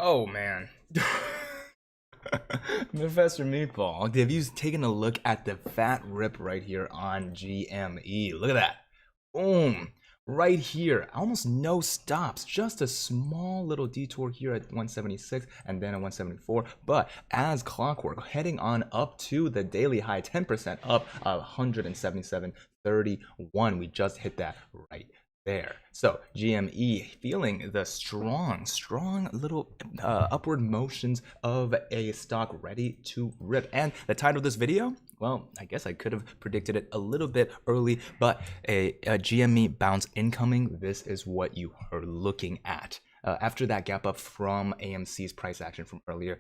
Oh man. Professor Meatball, have you taken a look at the fat rip right here on GME? Look at that. Boom. Right here, almost no stops, just a small little detour here at 176 and then at 174. But as clockwork, heading on up to the daily high, 10% up, 177.31. We just hit that right there. So GME feeling the strong little upward motions of a stock ready to rip. And the title of this video, well, I guess I could have predicted it a little bit early, but a GME bounce incoming. This is what you are looking at. After that gap up from AMC's price action from earlier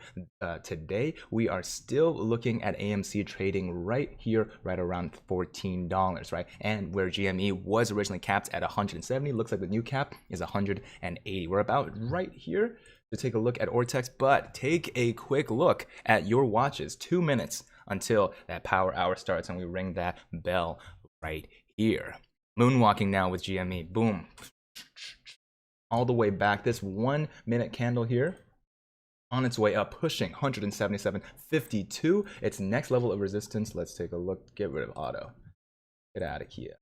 today, we are still looking at AMC trading right here, right around $14, right? And where GME was originally capped at 170, looks like the new cap is 180. We're about right here to take a look at Ortex, but take a quick look at your watches. 2 minutes until that power hour starts and we ring that bell right here. Moonwalking now with GME. Boom. All the way back. This 1 minute candle here on its way up, pushing 177.52. Its next level of resistance. Let's take a look. Get rid of auto. Get out of here.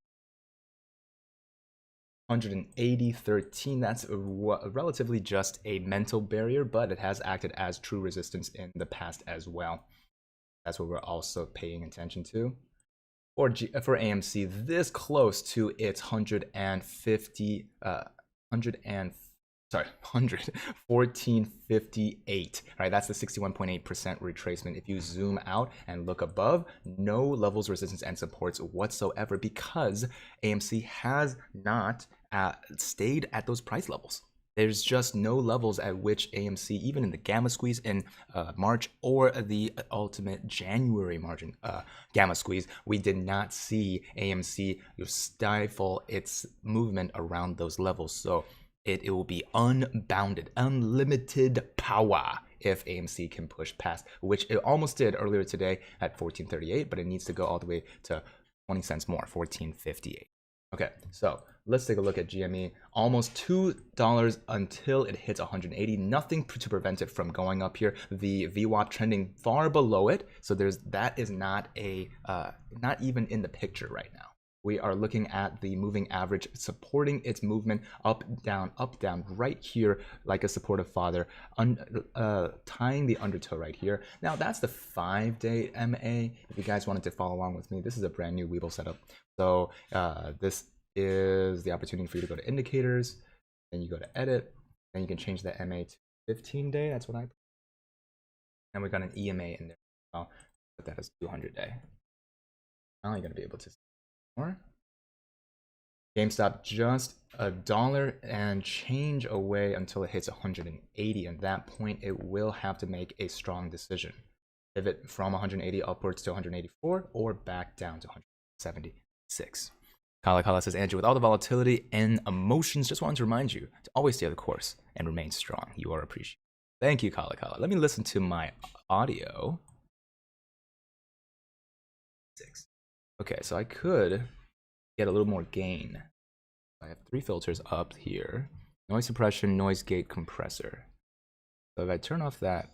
180.13. That's relatively just a mental barrier, but it has acted as true resistance in the past as well. That's what we're also paying attention to. For AMC, this close to its 114.58. Right, that's the 61.8% retracement. If you zoom out and look above, no levels, resistance, and supports whatsoever because AMC has not stayed at those price levels. There's just no levels at which AMC, even in the gamma squeeze in March or the ultimate January margin gamma squeeze, we did not see AMC stifle its movement around those levels. So it will be unbounded, unlimited power if AMC can push past, which it almost did earlier today at 14.38, but it needs to go all the way to 20 cents more, 14.58. Okay, so let's take a look at GME. Almost $2 until it hits 180. Nothing to prevent it from going up here. The VWAP trending far below it, so that is not even in the picture right now. We are looking at the moving average supporting its movement up, down, right here, like a supportive father, tying the undertow right here. Now, that's the 5-day MA. If you guys wanted to follow along with me, this is a brand new Webull setup. So this is the opportunity for you to go to indicators, then you go to edit, then you can change the MA to 15-day. That's what I put. And we got an EMA in there. I'll put that as 200-day. Now you're going to be able to see more. GameStop just $1 and change away until it hits 180. At that point, it will have to make a strong decision. Pivot from 180 upwards to 184 or back down to 176. Kala says, Andrew, with all the volatility and emotions, just wanted to remind you to always stay the course and remain strong. You are appreciated. Thank you, Kala. Let me listen to my audio. Okay, so I could get a little more gain. I have 3 filters up here. Noise suppression, noise gate, compressor. So if I turn off that,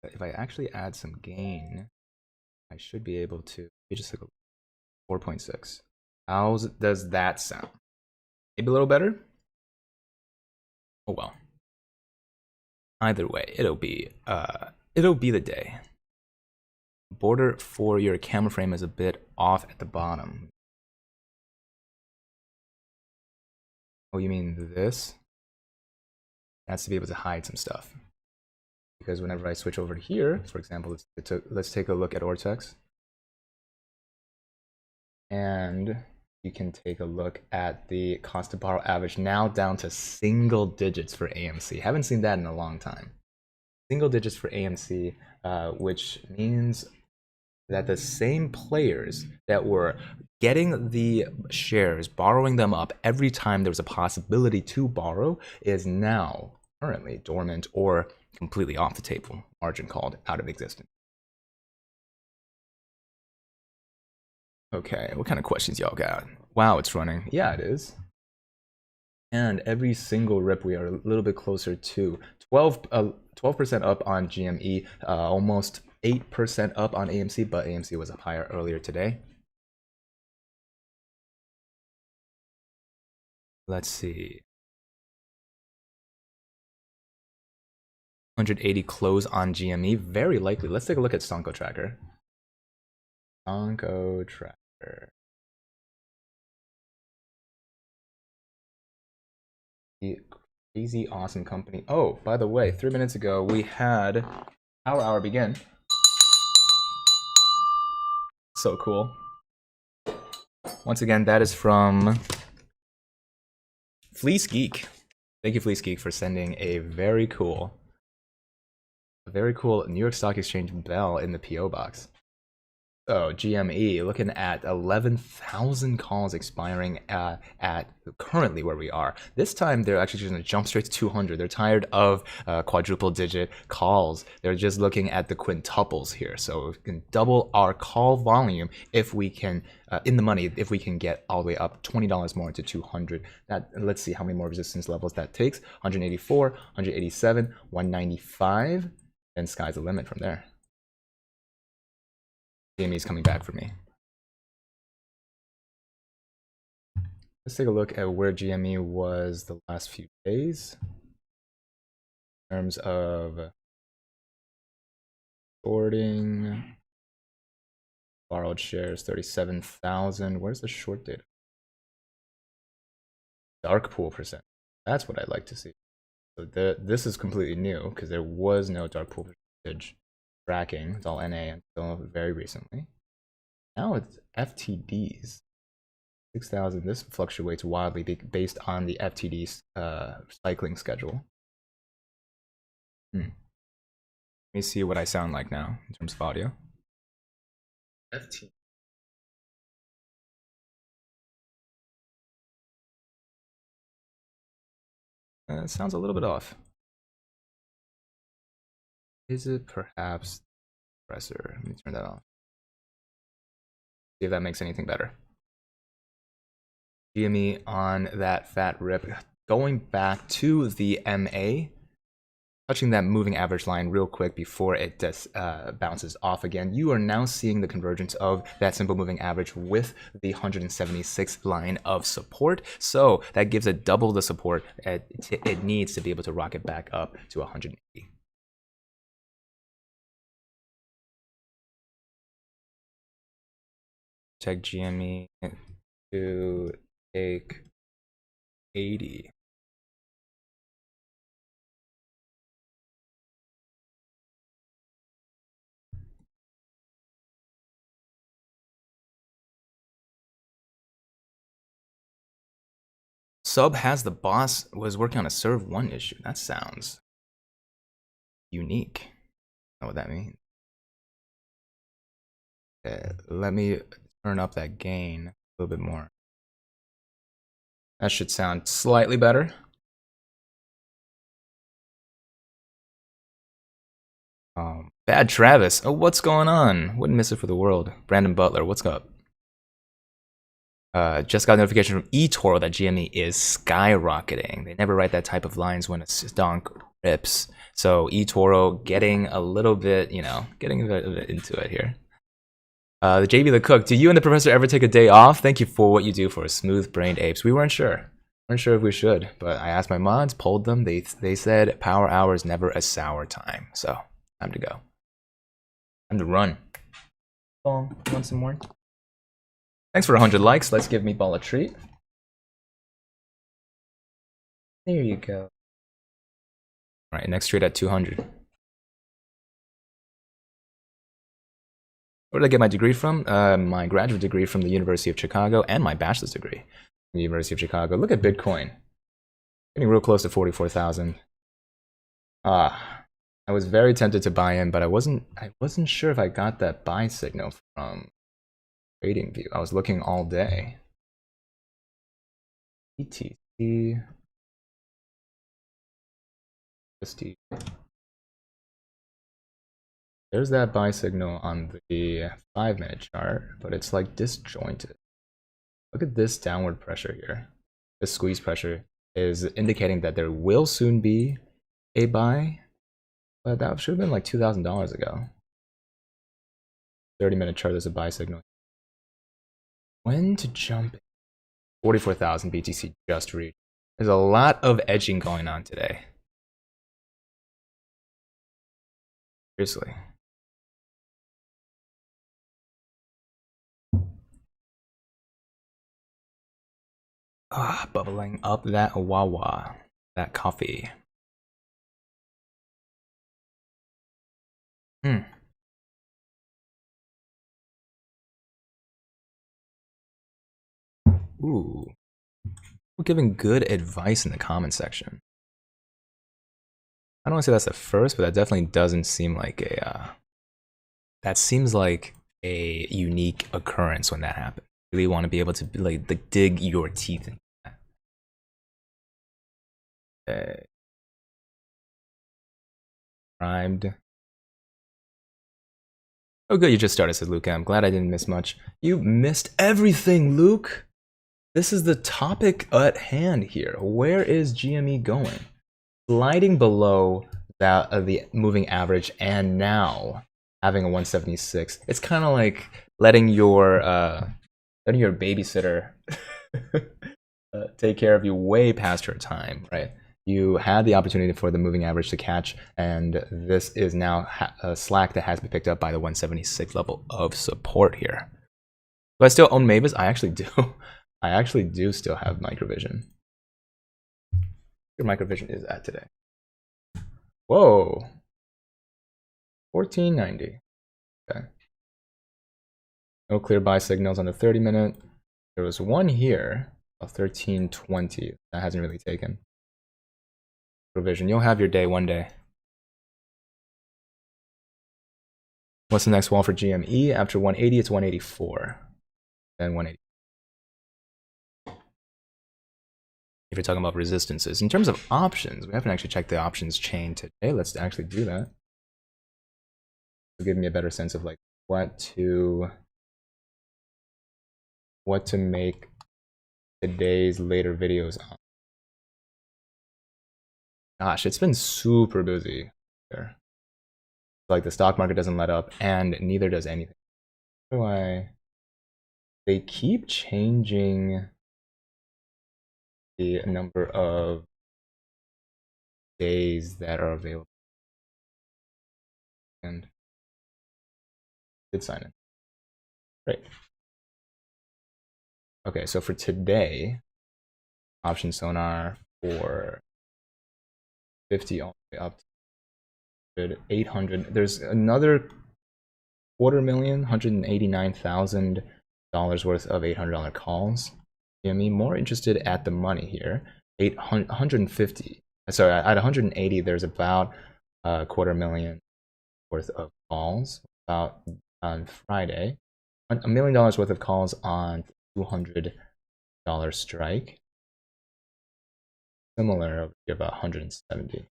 if I actually add some gain, I should be able to just like 4.6. How does that sound? Maybe a little better? Oh well. Either way, it'll be the day. Border for your camera frame is a bit off at the bottom. Oh, you mean this? That's to be able to hide some stuff. Because whenever I switch over to here, for example, let's take a look at Ortex. And you can take a look at the cost to borrow average, now down to single digits for AMC. Haven't seen that in a long time. Single digits for AMC, which means that the same players that were getting the shares, borrowing them up every time there was a possibility to borrow, is now currently dormant or completely off the table, margin called out of existence. Okay, what kind of questions y'all got? Wow, it's running. Yeah, it is. And every single rip, we are a little bit closer to 12% up on GME, almost 8% up on AMC, but AMC was up higher earlier today. Let's see. 180 close on GME, very likely. Let's take a look at Sonko Tracker. Sonko Tracker. The crazy awesome company. Oh, by the way, 3 minutes ago we had our hour begin. So cool. Once again, that is from Fleece Geek. Thank you, Fleece Geek, for sending a very cool New York Stock Exchange bell in the PO box. So GME looking at 11,000 calls expiring at currently where we are. This time they're actually just going to jump straight to 200. They're tired of quadruple digit calls. They're just looking at the quintuples here. So we can double our call volume if we can, in the money, if we can get all the way up $20 more to 200. Let's see how many more resistance levels that takes. 184, 187, 195. Then sky's the limit from there. GME is coming back for me. Let's take a look at where GME was the last few days in terms of sorting. Borrowed shares 37,000. Where's the short data? Dark pool percent. That's what I'd like to see. So this is completely new because there was no dark pool percentage tracking. It's all NA until very recently. Now it's FTDs. 6,000. This fluctuates wildly based on the FTD cycling schedule. Let me see what I sound like now in terms of audio. FTD. It sounds a little bit off. Is it perhaps compressor? Let me turn that off. See if that makes anything better. GME on that fat rip. Going back to the MA, touching that moving average line real quick before it bounces off again. You are now seeing the convergence of that simple moving average with the 176 line of support. So that gives it double the support it needs to be able to rocket back up to 180. Check GME to take 80. Sub has the boss was working on a serve 1 issue. That sounds unique. I don't know what that means. Let me turn up that gain a little bit more. That should sound slightly better. Bad Travis. Oh, what's going on? Wouldn't miss it for the world. Brandon Butler, what's up? Just got a notification from eToro that GME is skyrocketing. They never write that type of lines when a stonk rips. So eToro getting a little bit, getting a bit into it here. The JB the Cook, do you and the professor ever take a day off? Thank you for what you do for a smooth-brained apes. We weren't sure. Weren't sure if we should, but I asked my mods, polled them. They said power hour is never a sour time. So time to go. Time to run. Oh, want some more? Thanks for 100 likes. Let's give Meatball a treat. There you go. All right, next trade at 200. Where did I get my degree from? My graduate degree from the University of Chicago and my bachelor's degree from the University of Chicago. Look at Bitcoin. Getting real close to 44,000. I was very tempted to buy in, but I wasn't sure if I got that buy signal from TradingView. I was looking all day. ETC. There's that buy signal on the 5-minute chart, but it's like disjointed. Look at this downward pressure here. This squeeze pressure is indicating that there will soon be a buy, but that should have been like $2,000 ago. 30-minute chart, there's a buy signal. When to jump? 44,000 BTC just reached. There's a lot of edging going on today. Seriously. Bubbling up that wawa, that coffee. Ooh. We're giving good advice in the comment section. I don't want to say that's the first, but that definitely doesn't seem like a... that seems like a unique occurrence when that happens. You really want to be able to like dig your teeth into that. Okay. Primed. Oh good, you just started, says Luke. I'm glad I didn't miss much. You missed everything, Luke! This is the topic at hand here. Where is GME going? Sliding below that of the moving average, and now having a 176. It's kind of like letting your babysitter take care of you way past her time, right? You had the opportunity for the moving average to catch, and this is now a slack that has been picked up by the 176 level of support here. Do I still own Mavis? I actually do. I actually do still have microvision. Your microvision is at today. Whoa. 1490. Okay. No clear buy signals on the 30-minute. There was one here of 1320. That hasn't really taken. Provision. You'll have your day one day. What's the next wall for GME? After 180, it's 184. Then 180. If you're talking about resistances. In terms of options, we haven't actually checked the options chain today. Let's actually do that. It'll give me a better sense of like what to make today's later videos on. Gosh, it's been super busy here. Like the stock market doesn't let up, and neither does anything. How do I? They keep changing the number of days that are available. And did sign in. Great. Okay, so for today, option Sonar for 50 all the way up to 800. There's another $250,000, $189,000 worth of $800 calls. You know what I mean? More interested at the money here. 150. Sorry, at 180, there's about $250,000 worth of calls. About on Friday, $1 million worth of calls on $200 strike. Similar over here, about 170.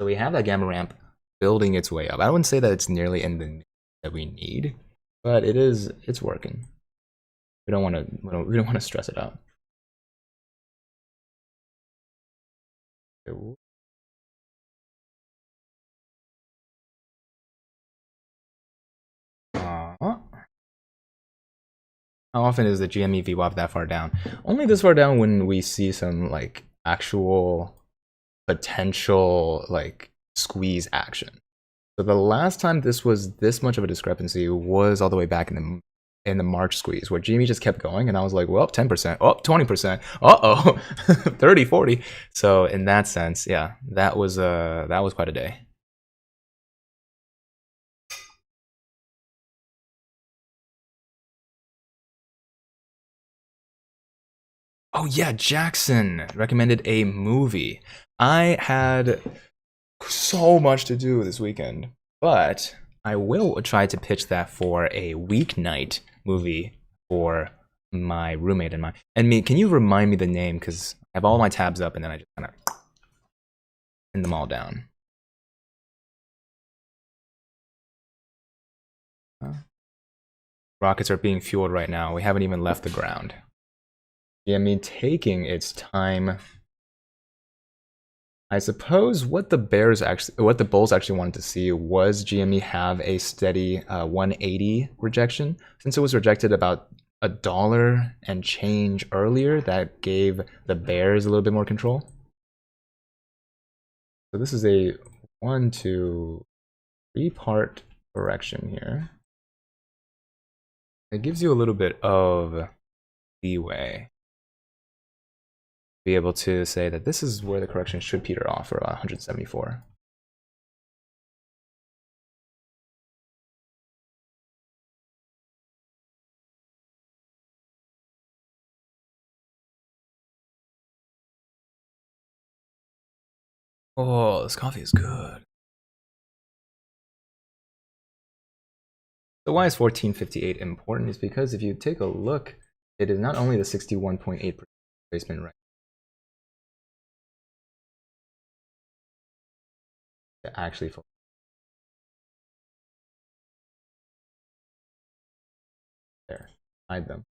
So we have that gamma ramp building its way up. I wouldn't say that it's nearly in the that we need, but it's working. We don't want to stress it out. How often is the GME VWAP that far down? Only this far down when we see some like actual potential like squeeze action. So the last time this was this much of a discrepancy was all the way back in the March squeeze, where GME just kept going, and I was like, well, 10%, oh, 20%, uh-oh, 30, 40. So in that sense, yeah, that was quite a day. Oh yeah, Jackson recommended a movie. I had so much to do this weekend, but I will try to pitch that for a weeknight movie for my roommate and me. Can you remind me the name? Because I have all my tabs up and then I just kind of pin them all down. Rockets are being fueled right now. We haven't even left the ground. GME taking its time. I suppose what the bulls actually wanted to see was GME have a steady 180 rejection. Since it was rejected about $1 and change earlier, that gave the bears a little bit more control. So this is a 1, 2, 3-part correction here. It gives you a little bit of leeway. Be able to say that this is where the correction should peter off for 174. Oh, this coffee is good. So why is 1458 important is because if you take a look, it is not only the 61.8% retracement right to actually there, hide them.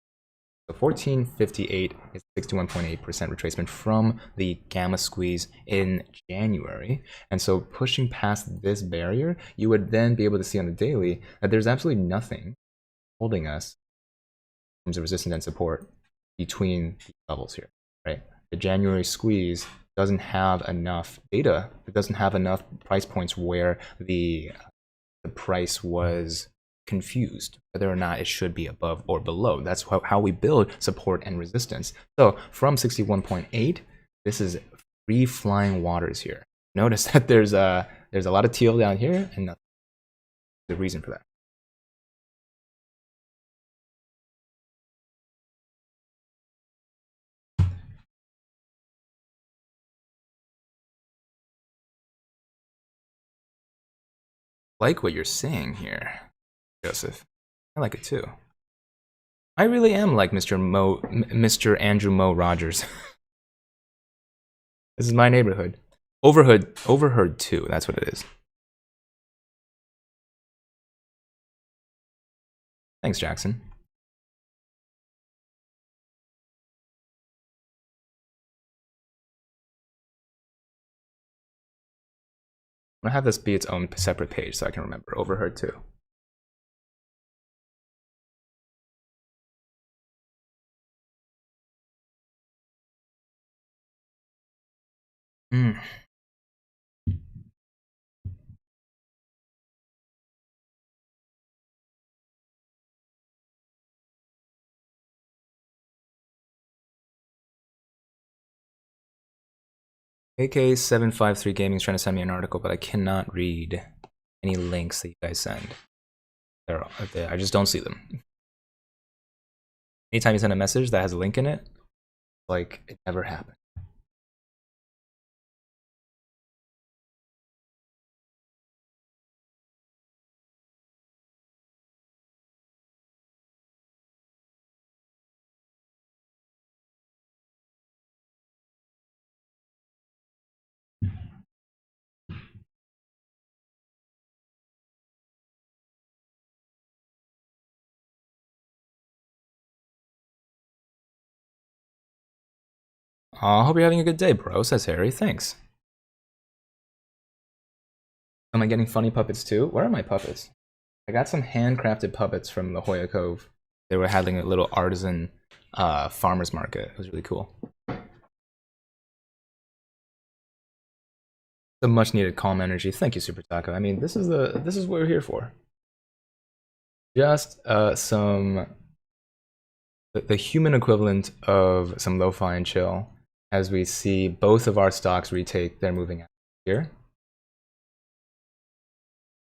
So 1458 is 61.8% retracement from the gamma squeeze in January. And so pushing past this barrier, you would then be able to see on the daily that there's absolutely nothing holding us in terms of resistance and support between these levels here, right? The January squeeze doesn't have enough data. It doesn't have enough price points where the price was confused whether or not it should be above or below. That's how we build support and resistance. So from 61.8, this is free flying waters here. Notice that there's a lot of teal down here and nothing. The reason for that. Like what you're saying here, Joseph. I like it too. I really am like Mr. Andrew Mo Rogers. This is my neighborhood. Overheard 2, that's what it is. Thanks, Jackson. I'm gonna have this be its own separate page so I can remember. Overheard 2. AK753 Gaming is trying to send me an article, but I cannot read any links that you guys send. I just don't see them. Anytime you send a message that has a link in it, like it never happened. Aw, hope you're having a good day, bro, says Harry. Thanks. Am I getting funny puppets too? Where are my puppets? I got some handcrafted puppets from La Jolla Cove. They were having a little artisan farmer's market. It was really cool. The much needed calm energy. Thank you, Super Taco. I mean, this is what we're here for. Just the human equivalent of some lo-fi and chill as we see both of our stocks retake their moving average here.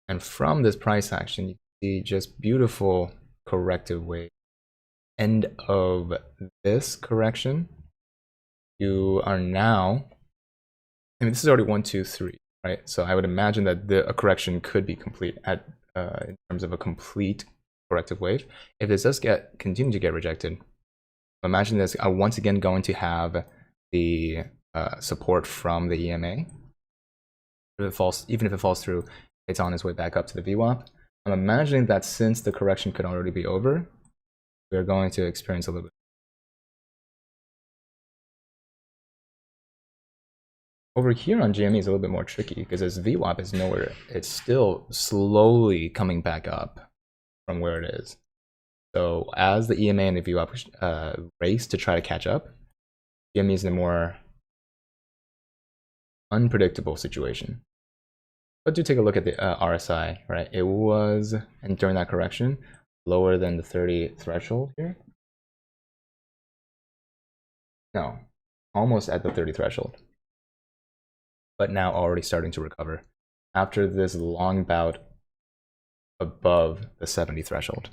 And from this price action, you see just beautiful corrective wave. End of this correction, you are now, I mean, this is already 1, 2, 3, right? So I would imagine that a correction could be complete at in terms of a complete corrective wave. If this does continue to get rejected, imagine this once again going to have the support from the EMA. Even if it falls through, it's on its way back up to the VWAP. I'm imagining that since the correction could already be over, we're going to experience a little bit Over here on GME is a little bit more tricky because as VWAP is nowhere, it's still slowly coming back up from where it is. So as the EMA and the VWAP race to try to catch up, GME is in a more unpredictable situation. But do take a look at the RSI, right? It was, and during that correction, lower than the 30 threshold here. No, almost at the 30 threshold. But now already starting to recover after this long bout above the 70 threshold.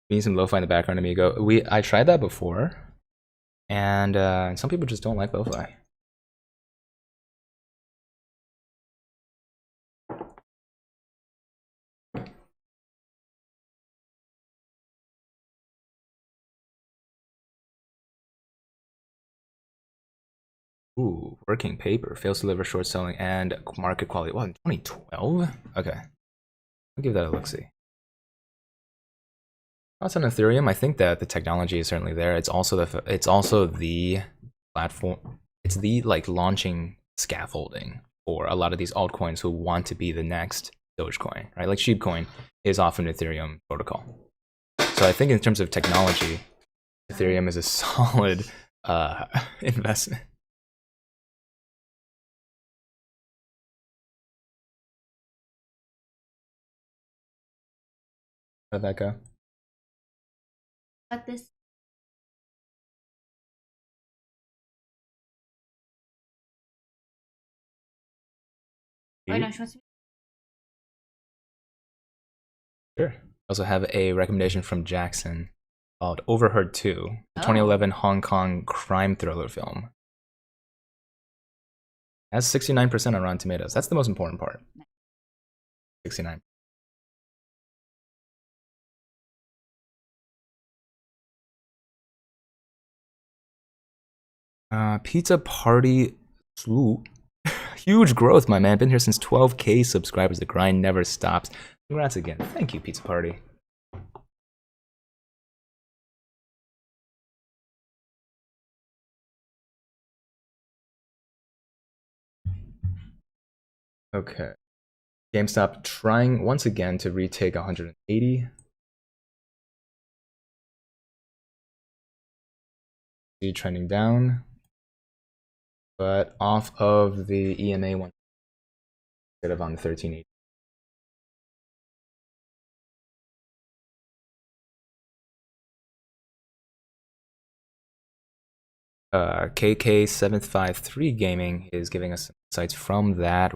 We need some lo-fi in the background, amigo. I tried that before, and some people just don't like lo-fi. Ooh, working paper fails to deliver short selling and market quality. What, in 2012? Okay, I'll give that a look-see. Thoughts on Ethereum? I think that the technology is certainly there. It's also the platform. It's the launching scaffolding for a lot of these altcoins who want to be the next Dogecoin, right? Like Sheepcoin is often Ethereum protocol. So I think in terms of technology, Ethereum is a solid investment. How did that go? But this. Oh, no, she wants to. Sure. I also have a recommendation from Jackson called Overheard 2, the 2011 Hong Kong crime thriller film. It has 69% on Rotten Tomatoes. That's the most important part. 69. Pizza Party Sloop. Huge growth, my man. Been here since 12K subscribers. The grind never stops. Congrats again. Thank you, Pizza Party. Okay. Gamestop trying once again to retake 180. Trending down. But off of the EMA one instead of on the 1380. KK753 Gaming is giving us insights from that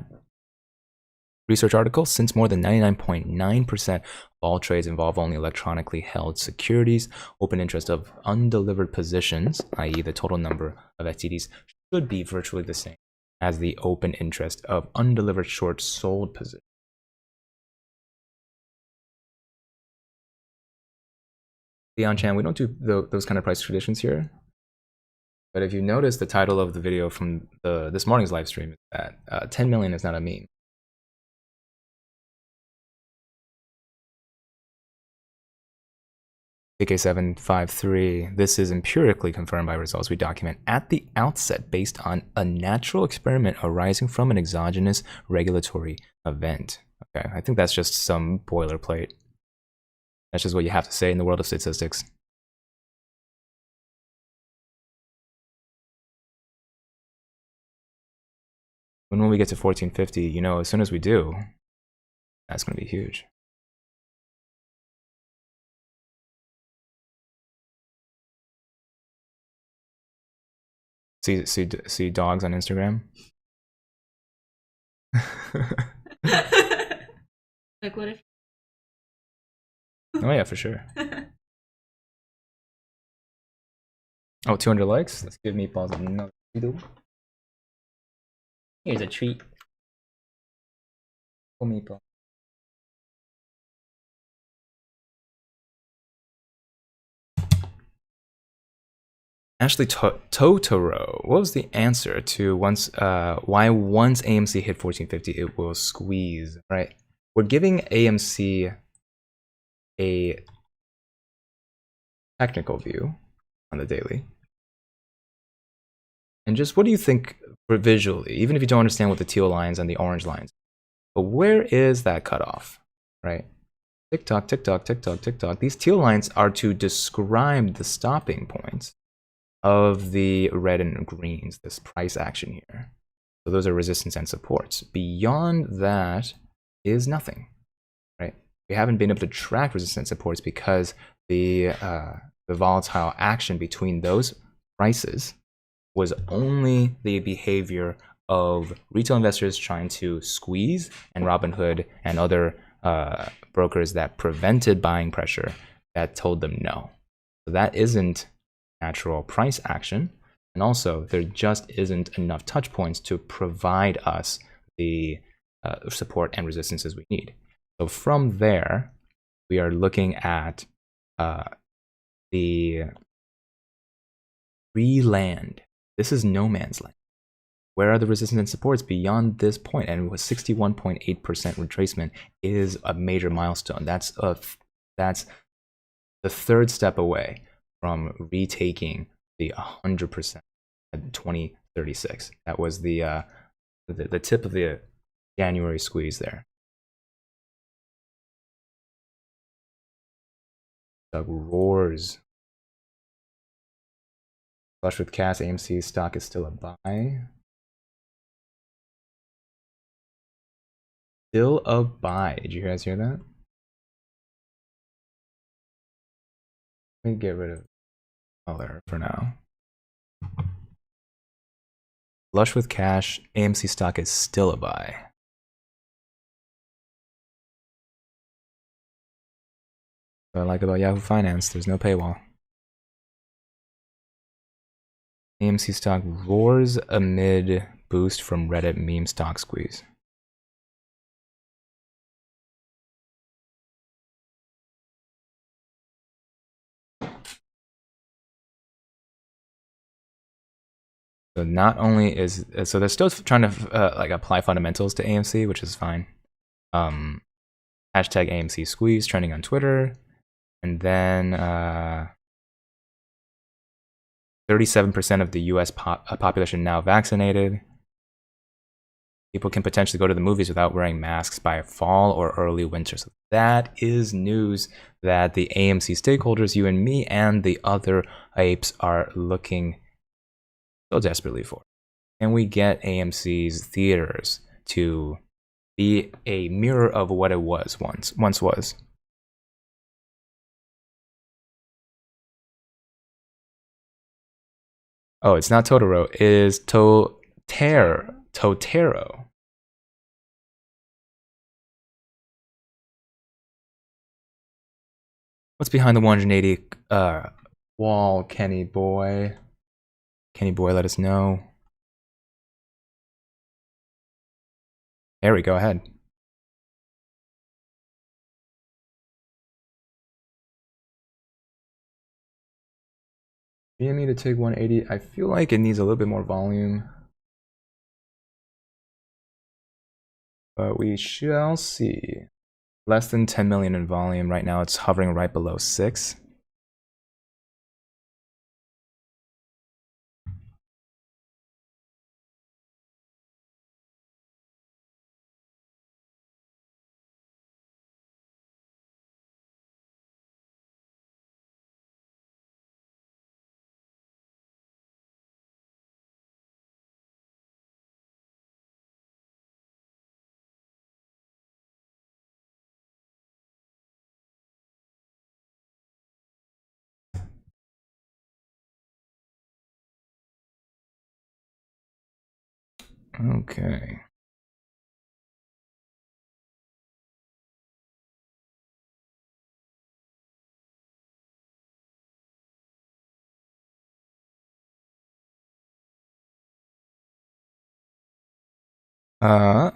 research article. Since more than 99.9% of all trades involve only electronically held securities, open interest of undelivered positions, i.e. the total number of FTDs, should be virtually the same as the open interest of undelivered short sold positions. Leon Chan, we don't do those kind of price traditions here. But if you notice, the title of the video from this morning's live stream is that 10 million is not a meme. KK753, this is empirically confirmed by results we document at the outset based on a natural experiment arising from an exogenous regulatory event. Okay, I think that's just some boilerplate. That's just what you have to say in the world of statistics. When we get to 1450, you know, as soon as we do, that's going to be huge. See dogs on Instagram? Like, what if? Oh yeah, for sure. Oh, 200 likes? Let's give Meatballs another video. Here's a treat. Oh, Meatball. Ashley Totoro, what was the answer to why once AMC hit 1450 it will squeeze, right? we're giving AMC a technical view on the daily. And just what do you think visually, even if you don't understand what the teal lines and the orange lines, but where is that cutoff, right? Tick tock, tick tock, tick tock, tick tock. These teal lines are to describe the stopping points of the red and greens, this price action here. So those are resistance and supports. Beyond that is nothing, right? We haven't been able to track resistance and supports because the volatile action between those prices was only the behavior of retail investors trying to squeeze, and Robinhood and other brokers that prevented buying pressure that told them no. So that isn't natural price action. And also, there just isn't enough touch points to provide us the support and resistances we need. So from there, we are looking at the free land. This is no man's land. Where are the resistance and supports beyond this point? And with 61.8% retracement is a major milestone. That's the third step away from retaking the 100% at 2036. That was the tip of the January squeeze there. The roars. Flush with cash, AMC stock is still a buy. Still a buy. Did you guys hear that? Let me get rid of color for now. Flush with cash, AMC stock is still a buy. What I like about Yahoo Finance, there's no paywall. AMC stock roars amid boost from Reddit meme stock squeeze. So not only is, so they're still trying to like apply fundamentals to AMC, which is fine. Hashtag AMC squeeze trending on Twitter. And then 37% of the US population now vaccinated. People can potentially go to the movies without wearing masks by fall or early winter. So that is news that the AMC stakeholders, you and me, and the other apes are looking so desperately for. Can we get AMC's theaters to be a mirror of what it was once was? Oh, it's not Totoro. It is Totero. What's behind the 180 wall, Kenny boy? Kenny boy, let us know. Harry, go ahead. You need me to take 180? I feel like it needs a little bit more volume. But we shall see. Less than 10 million in volume. Right now it's hovering right below 6. Okay.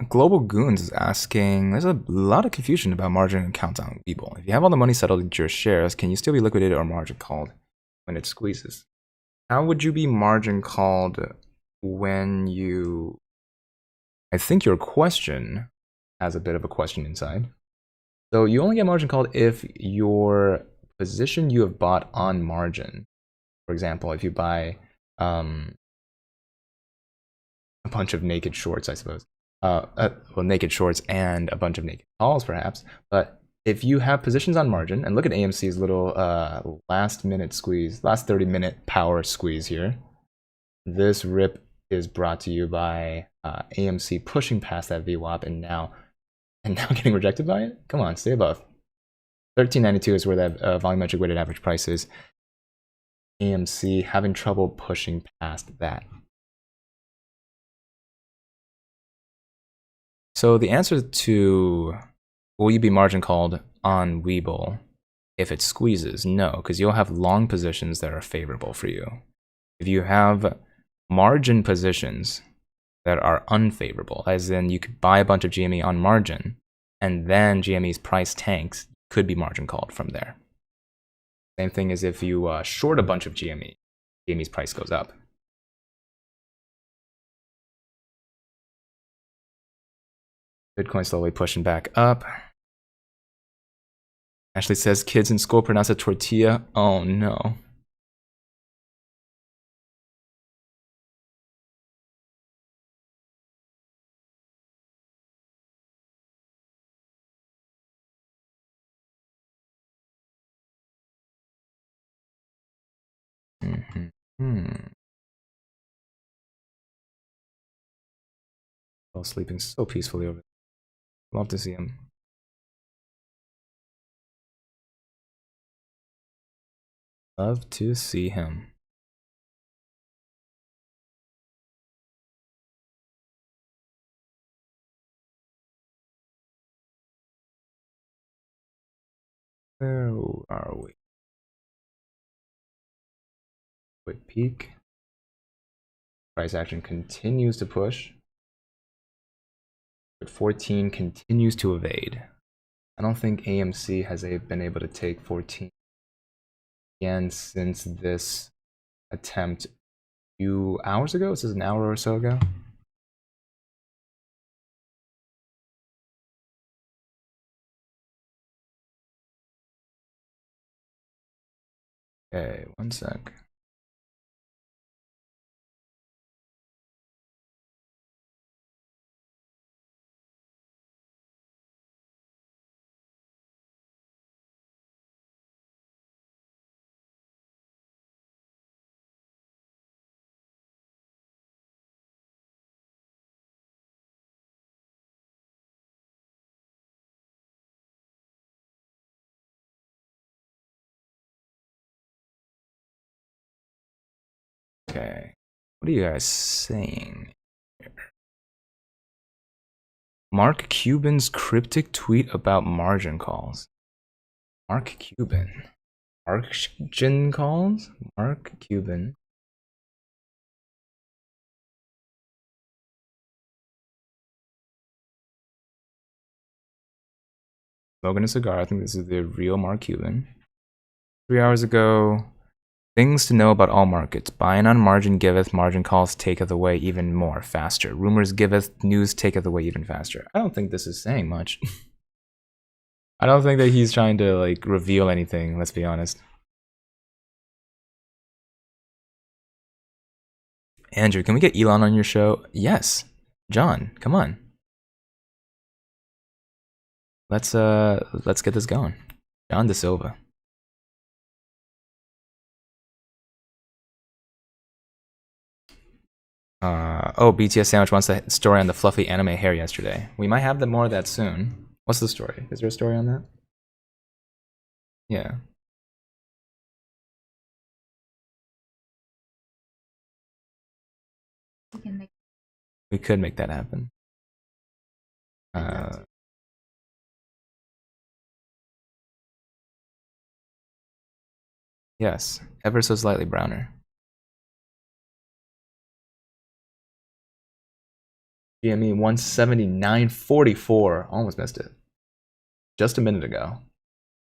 Global Goons is asking, there's a lot of confusion about margin and count on Webull. If you have all the money settled into your shares, can you still be liquidated or margin called when it squeezes? How would you be margin called when you... I think your question has a bit of a question inside. So you only get margin called if your position you have bought on margin, for example, if you buy a bunch of naked shorts, I suppose, well, naked shorts and a bunch of naked calls perhaps, but if you have positions on margin, and look at AMC's little last 30-minute power squeeze here. This rip is brought to you by AMC pushing past that VWAP and now getting rejected by it? Come on, stay above. 1392 is where that volumetric weighted average price is. AMC having trouble pushing past that. So the answer to will you be margin called on Webull if it squeezes? No, because you'll have long positions that are favorable for you. If you have margin positions that are unfavorable, as in you could buy a bunch of GME on margin, and then GME's price tanks, could be margin called from there. Same thing as if you short a bunch of GME, GME's price goes up. Bitcoin slowly pushing back up. Ashley says kids in school pronounce it tortilla. Oh no. While sleeping so peacefully over there. Love to see him. Love to see him. Where are we? Quick peek. Price action continues to push. But 14 continues to evade. I don't think AMC has been able to take 14 again since this attempt a few hours ago. This is an hour or so ago. Okay, one sec. Okay, what are you guys saying? Mark Cuban's cryptic tweet about margin calls. Mark Cuban. Margin calls? Mark Cuban. Smoking a cigar. I think this is the real Mark Cuban. 3 hours ago. Things to know about all markets. Buying on margin giveth, margin calls taketh away even more faster. Rumors giveth, news taketh away even faster. I don't think this is saying much. I don't think that he's trying to like reveal anything, let's be honest. Andrew, can we get Elon on your show? Yes. John, come on. Let's get this going. John De Silva. Oh, BTS Sandwich wants the story on the fluffy anime hair yesterday. We might have more of that soon. What's the story? Is there a story on that? Yeah. We could make that happen. Yes, ever so slightly browner. GME 179.44. Almost missed it. Just a minute ago.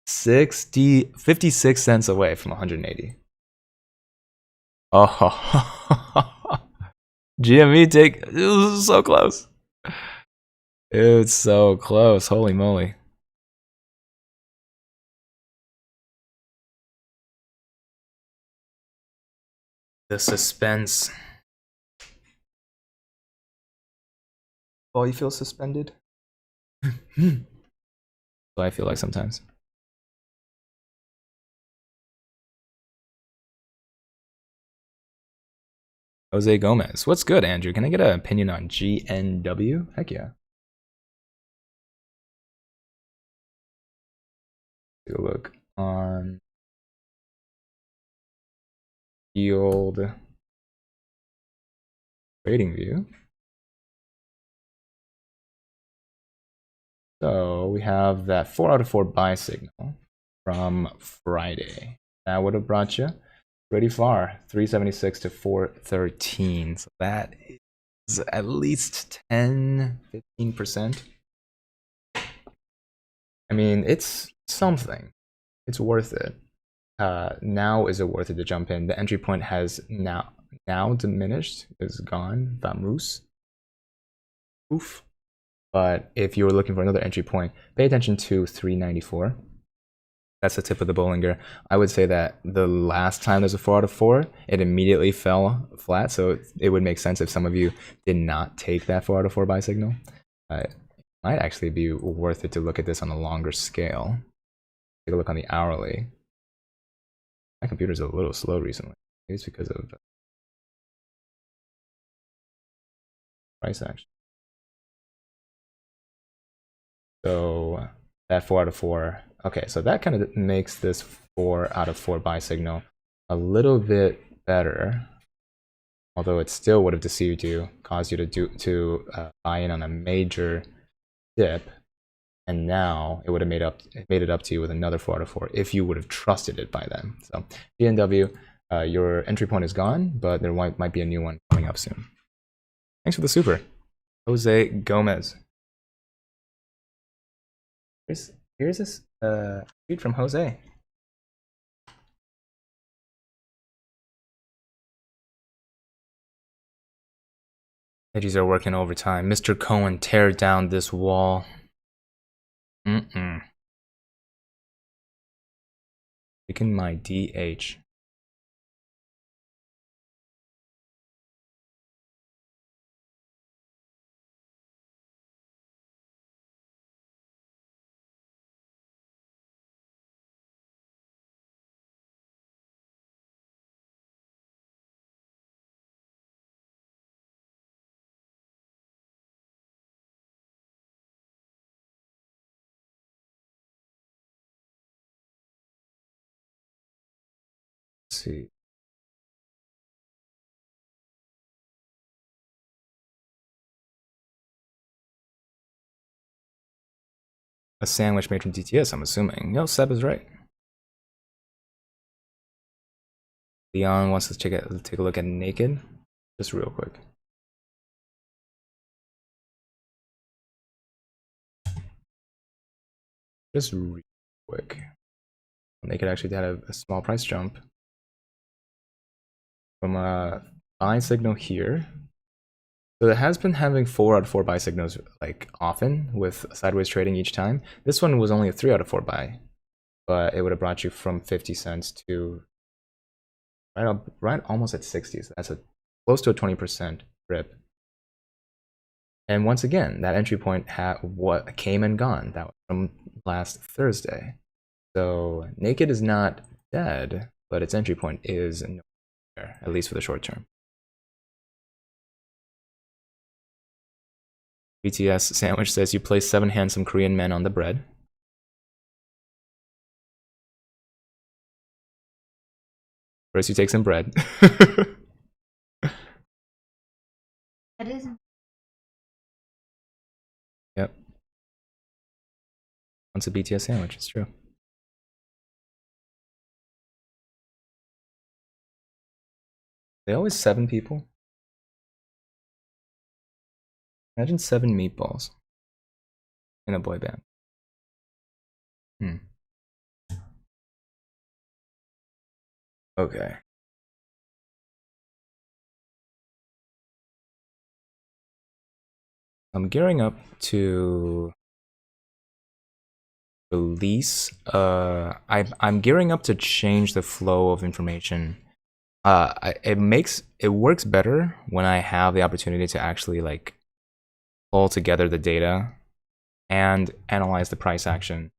56 cents away from 180. Oh, GME take. This is so close. It's so close. Holy moly. The suspense. Oh, you feel suspended? So I feel like sometimes. Jose Gomez. What's good, Andrew? Can I get an opinion on GNW? Heck yeah. Take a look on Yield Trading View. So we have that 4 out of 4 buy signal from Friday. That would have brought you pretty far, 376 to 413. So that is at least 10, 15%. I mean, it's something. It's worth it. Now is it worth it to jump in? The entry point has now diminished, is gone, vamoose. Oof. But if you were looking for another entry point, pay attention to 394. That's the tip of the Bollinger. I would say that the last time there's a 4 out of 4, it immediately fell flat. So it would make sense if some of you did not take that 4 out of 4 buy signal. It might actually be worth it to look at this on a longer scale. Take a look on the hourly. My computer's a little slow recently. Maybe it's because of price action. So that 4 out of 4. Okay, so that kind of makes this 4 out of 4 buy signal a little bit better. Although it still would have deceived you, caused you to buy in on a major dip, and now it would have made it up to you with another 4 out of 4 if you would have trusted it by then. So GNW, your entry point is gone, but there might be a new one coming up soon. Thanks for the super, Jose Gomez. Here's this tweet from Jose. Edgies are working overtime. Mr. Cohen, tear down this wall. Taking my DH. Let's see. A sandwich made from DTS, I'm assuming. No, Seb is right. Leon wants to take a look at Naked. Just real quick. Just real quick. Naked actually had a small price jump from a buy signal here. So it has been having 4 out of 4 buy signals like often with sideways trading each time. This one was only a 3 out of 4 buy, but it would have brought you from 50 cents to right almost at 60. So that's close to a 20% rip. And once again, that entry point had what came and gone. That was from last Thursday. So Naked is not dead, but its entry point is nowhere, at least for the short term. BTS Sandwich says you place 7 handsome Korean men on the bread. First you take some bread. That is. Yep. Once a BTS sandwich, it's true. They always 7 people. Imagine 7 meatballs in a boy band. Okay. I'm gearing up to release. I'm gearing up to change the flow of information. It works better when I have the opportunity to actually like pull together the data and analyze the price action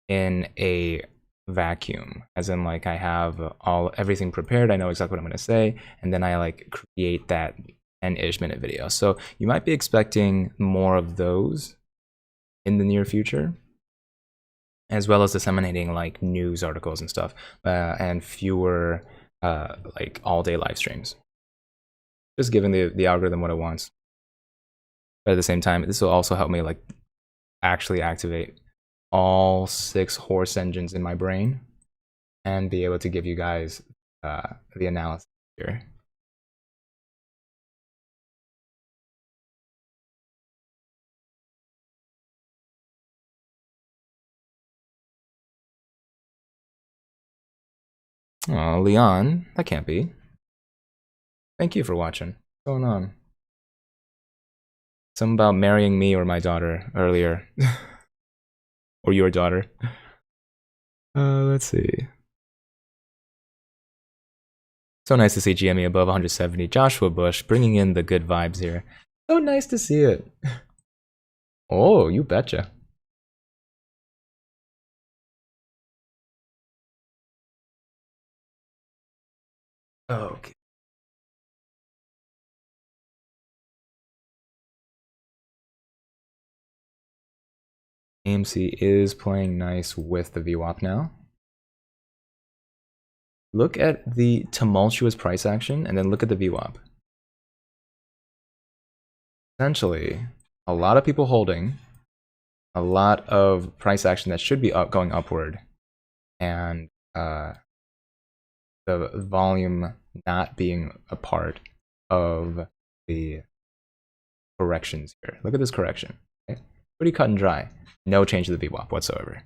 in a vacuum, as in like I have everything prepared, I know exactly what I'm going to say, and then I like create that 10-ish minute video. So you might be expecting more of those in the near future, as well as disseminating like news articles and stuff, and fewer like all-day live streams, just giving the algorithm what it wants. But at the same time, this will also help me like actually activate all 6 horse engines in my brain and be able to give you guys the analysis here. Oh, Leon, that can't be. Thank you for watching. What's going on? Something about marrying me or my daughter earlier. Or your daughter. Let's see. So nice to see GME above 170. Joshua Bush bringing in the good vibes here. So nice to see it. Oh, you betcha. Okay. AMC is playing nice with the VWAP now. Look at the tumultuous price action and then look at the VWAP. Essentially, a lot of people holding, a lot of price action that should be going upward, and the volume not being a part of the corrections here. Look at this correction. Okay? Pretty cut and dry. No change to the VWAP whatsoever.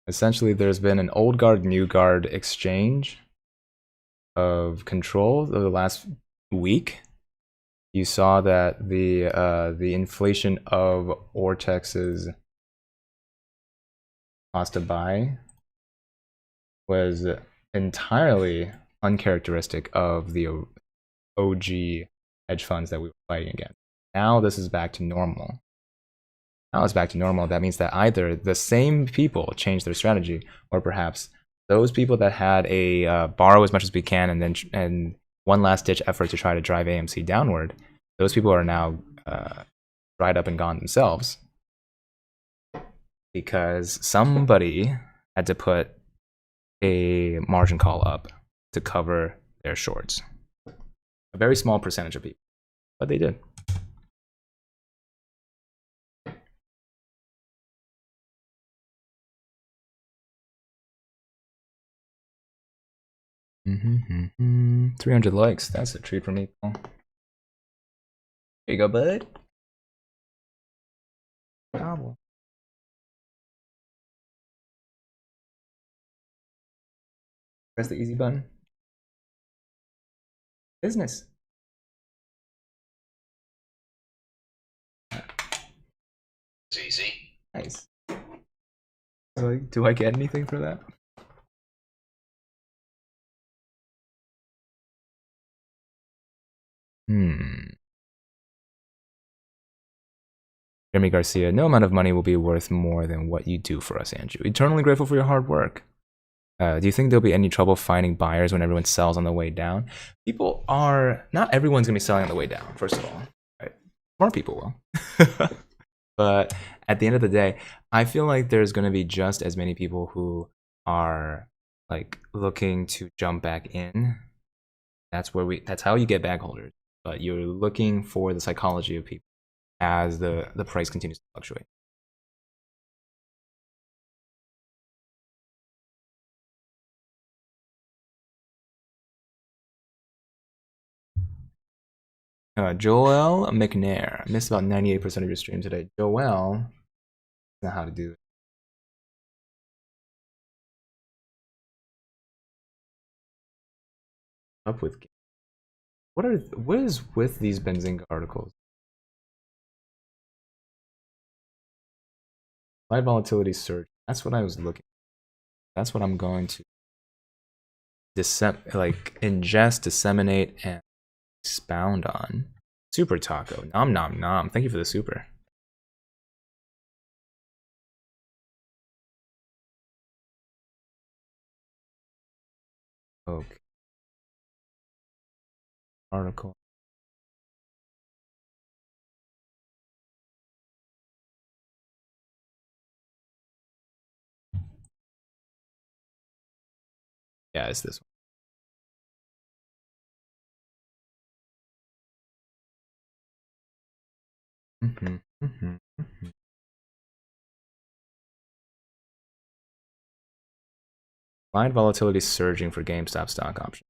Essentially, there's been an old guard, new guard exchange of control over the last week. You saw that the inflation of Ortex's cost to buy was entirely uncharacteristic of the OG hedge funds that we were fighting against. Now this is back to normal. Now it's back to normal. That means that either the same people changed their strategy, or perhaps those people that had a borrow as much as we can and one last ditch effort to try to drive AMC downward, those people are now dried up and gone themselves, because somebody had to put a margin call up to cover their shorts. A very small percentage of people, but they did. Mm-hmm. 300 likes. That's a treat for me, Paul. Here you go, bud. Gobble. Press the easy button. Business. It's easy. Nice. Do I get anything for that? Jeremy Garcia, no amount of money will be worth more than what you do for us, Andrew. Eternally grateful for your hard work. Do you think there'll be any trouble finding buyers when everyone sells on the way down? Not everyone's going to be selling on the way down, first of all. Right? Smart people will. But at the end of the day, I feel like there's going to be just as many people who are like looking to jump back in. That's how you get bag holders. But you're looking for the psychology of people as the price continues to fluctuate. Joel McNair. I missed about 98% of your stream today. Joel, know how to do it. up with? What is with these Benzinga articles? Implied volatility surge. That's what I was looking. That's what I'm going to ingest, disseminate, and expound on. Super taco. Nom nom nom. Thank you for the super. Okay. Article. Yeah, it's this one. Implied volatility surging for GameStop stock option.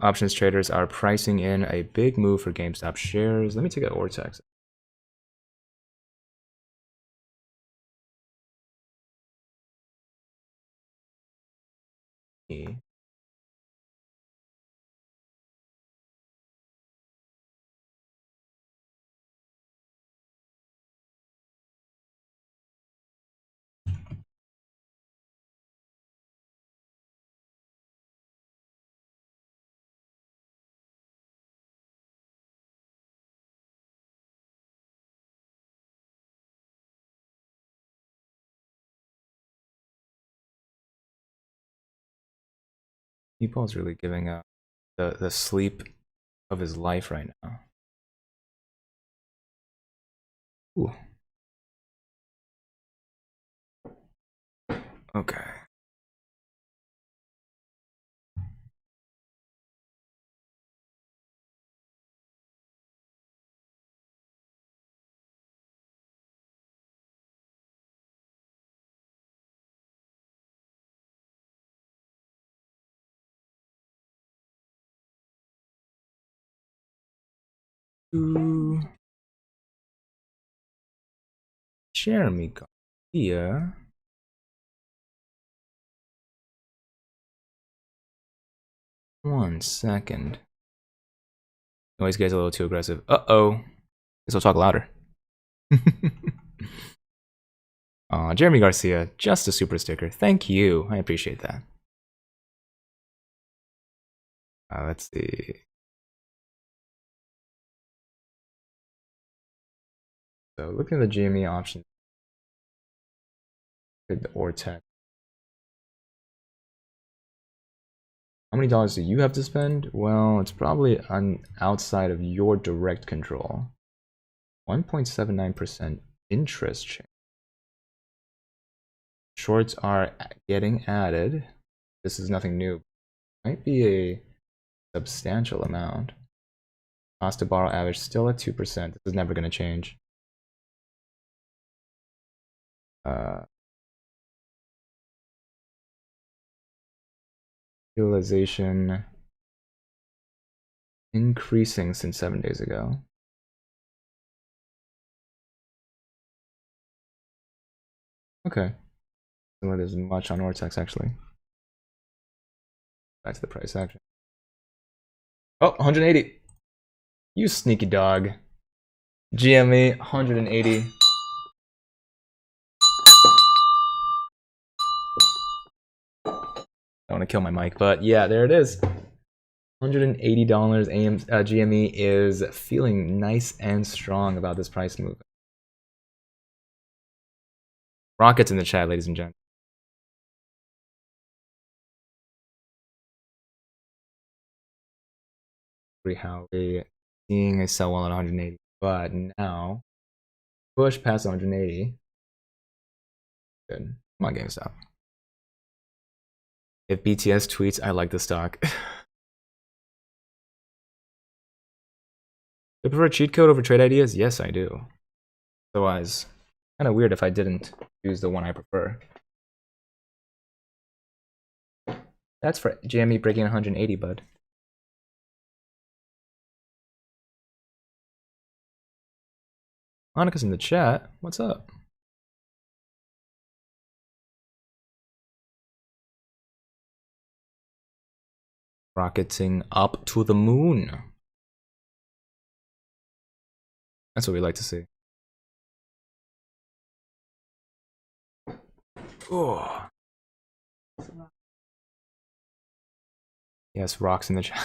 Options traders are pricing in a big move for GameStop shares. Let me take an Ortex. Meatball is really giving up the sleep of his life right now. Ooh. Okay. Ooh. Jeremy Garcia. One second. Noise guy's a little too aggressive. Uh-oh. Guess I'll talk louder. Jeremy Garcia, just a super sticker. Thank you. I appreciate that. Let's see. So looking at the GME options, the Ortex. How many dollars do you have to spend? Well, it's probably outside of your direct control. 1.79% interest change. Shorts are getting added. This is nothing new. Might be a substantial amount. Cost to borrow average still at 2%. This is never going to change. Utilization increasing since 7 days ago. Okay. So there's much on Ortex actually. Back to the price action. Oh, 180. You sneaky dog. GME 180. I want to kill my mic, but yeah, there it is. $180 GME is feeling nice and strong about this price move. Rockets in the chat, ladies and gentlemen. How we seeing a sell well at 180, but now push past 180. Good. Come on, GameStop. If BTS tweets, I like the stock. Do you prefer cheat code over trade ideas? Yes, I do. Otherwise, kind of weird if I didn't use the one I prefer. That's for GME breaking 180, bud. Monica's in the chat. What's up? rocketing up to the moon. That's what we like to see. Oh. Yes, rocks in the chat.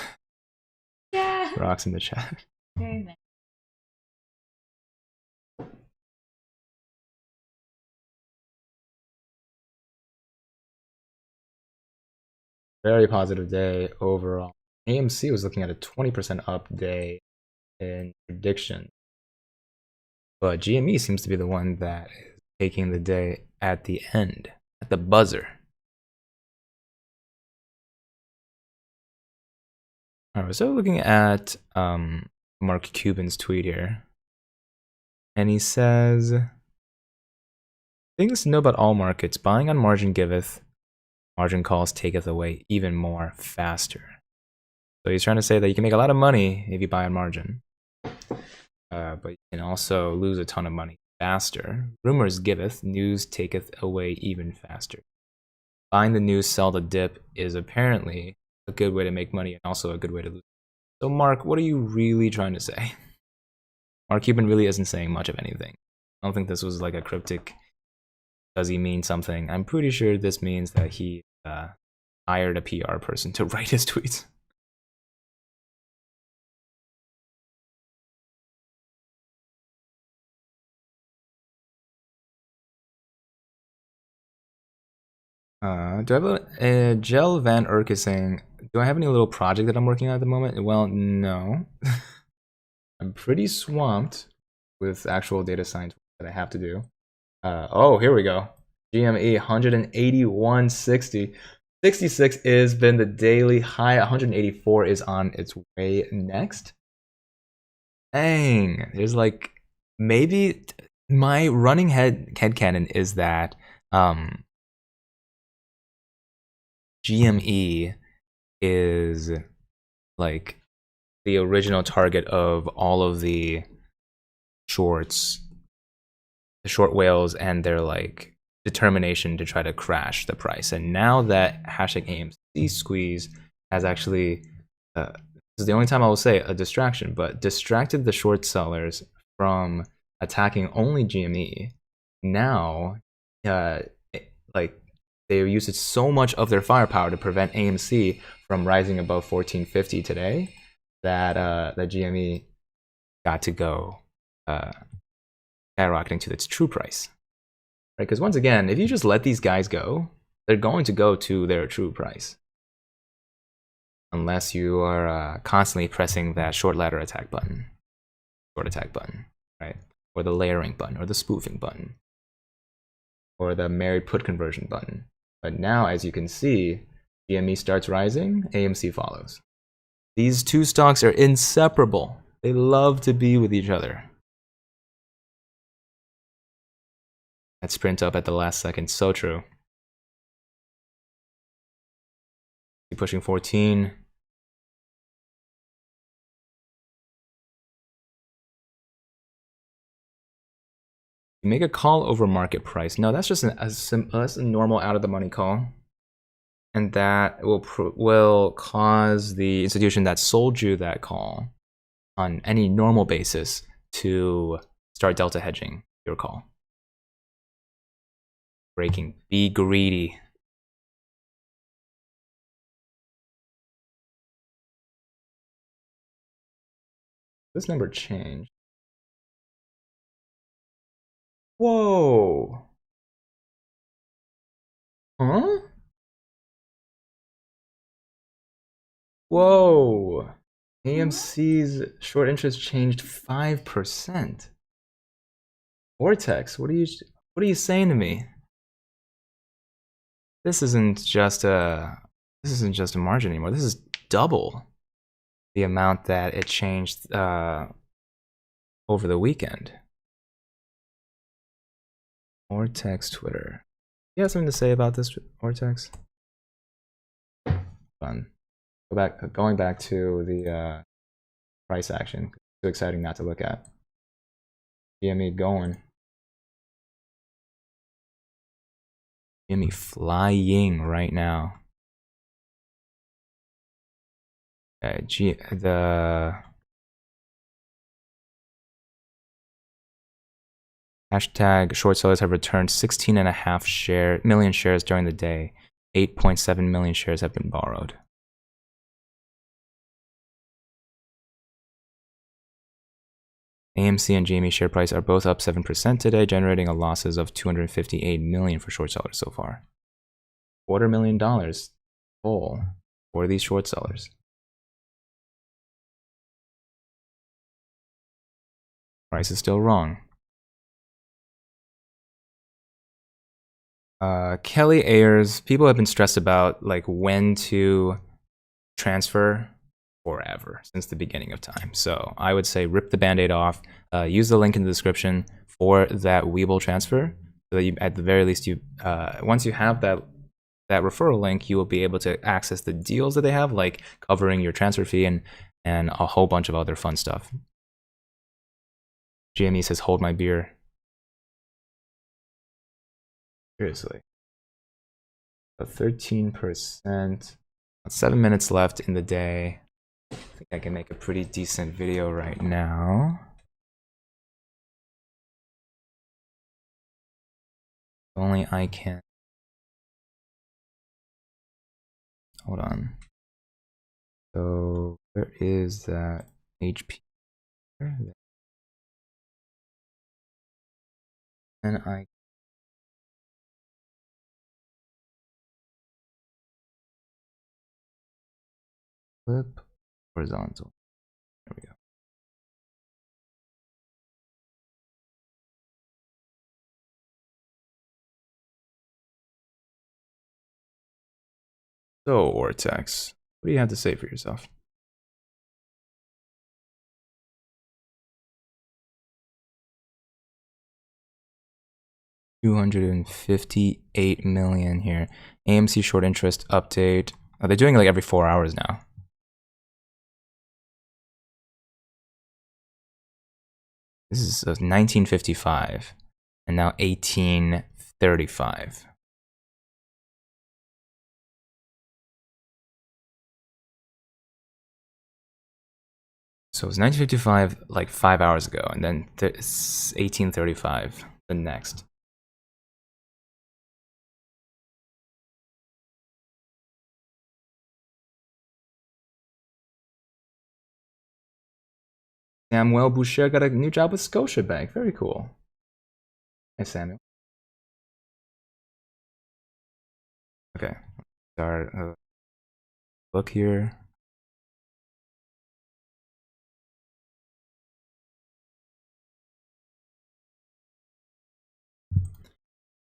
Yeah. Rocks in the chat. Very nice. Very positive day overall. AMC was looking at a 20% up day in prediction. But GME seems to be the one that is taking the day at the end, at the buzzer. All right, so looking at Mark Cuban's tweet here. And he says, things to know about all markets. Buying on margin giveth, margin calls taketh away even more faster. So he's trying to say that you can make a lot of money if you buy on margin. But you can also lose a ton of money faster. Rumors giveth, news taketh away even faster. Buying the news, sell the dip is apparently a good way to make money and also a good way to lose. So Mark, what are you really trying to say? Mark Cuban really isn't saying much of anything. I don't think this was like a cryptic, does he mean something? I'm pretty sure this means that he hired a PR person to write his tweets. Do I have a Gel Van Urk is saying, do I have any little project that I'm working on at the moment? Well, no. I'm pretty swamped with actual data science that I have to do. Oh, here we go. GME 181.60. 66 has been the daily high. 184 is on its way next. Dang, there's like maybe my running headcanon is that GME is like the original target of all of the shorts, the short whales, and their like determination to try to crash the price. And now that hashtag AMC squeeze has actually, this is the only time I will say a distraction, but distracted the short sellers from attacking only GME. Now, like they used so much of their firepower to prevent AMC from rising above 1450 today that that GME got to go skyrocketing to its true price, right? Because once again, if you just let these guys go, they're going to go to their true price, unless you are constantly pressing that short ladder attack button, right? Or the layering button, or the spoofing button, or the married put conversion button. But now, as you can see, GME starts rising, AMC follows. These two stocks are inseparable. They love to be with each other. That sprint up at the last second, so true. Pushing 14. You make a call over market price. No, that's just that's a normal out of the money call. And that will cause the institution that sold you that call on any normal basis to start delta hedging your call. Breaking. Be greedy. This number changed. Whoa. Huh? Whoa. AMC's short interest changed 5%. Ortex, what are you saying to me? This isn't just a margin anymore. This is double the amount that it changed over the weekend. Ortex Twitter. You have something to say about this, Ortex? Fun. Going back to the price action. Too exciting not to look at. GME going. GME flying right now. The hashtag short sellers have returned 16.5 million shares during the day. 8.7 million shares have been borrowed. AMC and GME share price are both up 7% today, generating a losses of 258 million for short sellers so far. $250,000 full for these short sellers. Price is still wrong. Kelly Ayers, people have been stressed about like when to transfer forever since the beginning of time. So I would say rip the band-aid off, use the link in the description for that Webull transfer, so that you, at the very least, you once you have that referral link, you will be able to access the deals that they have, like covering your transfer fee and a whole bunch of other fun stuff. GME says, hold my beer. Seriously. 13%. 7 minutes left in the day. I think I can make a pretty decent video right now. Only I can. Hold on. So where is that HP? And I flip horizontal. There we go. So Ortex, what do you have to say for yourself? $258 million here. AMC short interest update. They're doing it like every 4 hours now. This is 1955 and now 1835. So it was 1955 like 5 hours ago, and then 1835 the next. Samuel Boucher got a new job with Scotiabank. Very cool. Hey, Samuel. Okay. Start look here.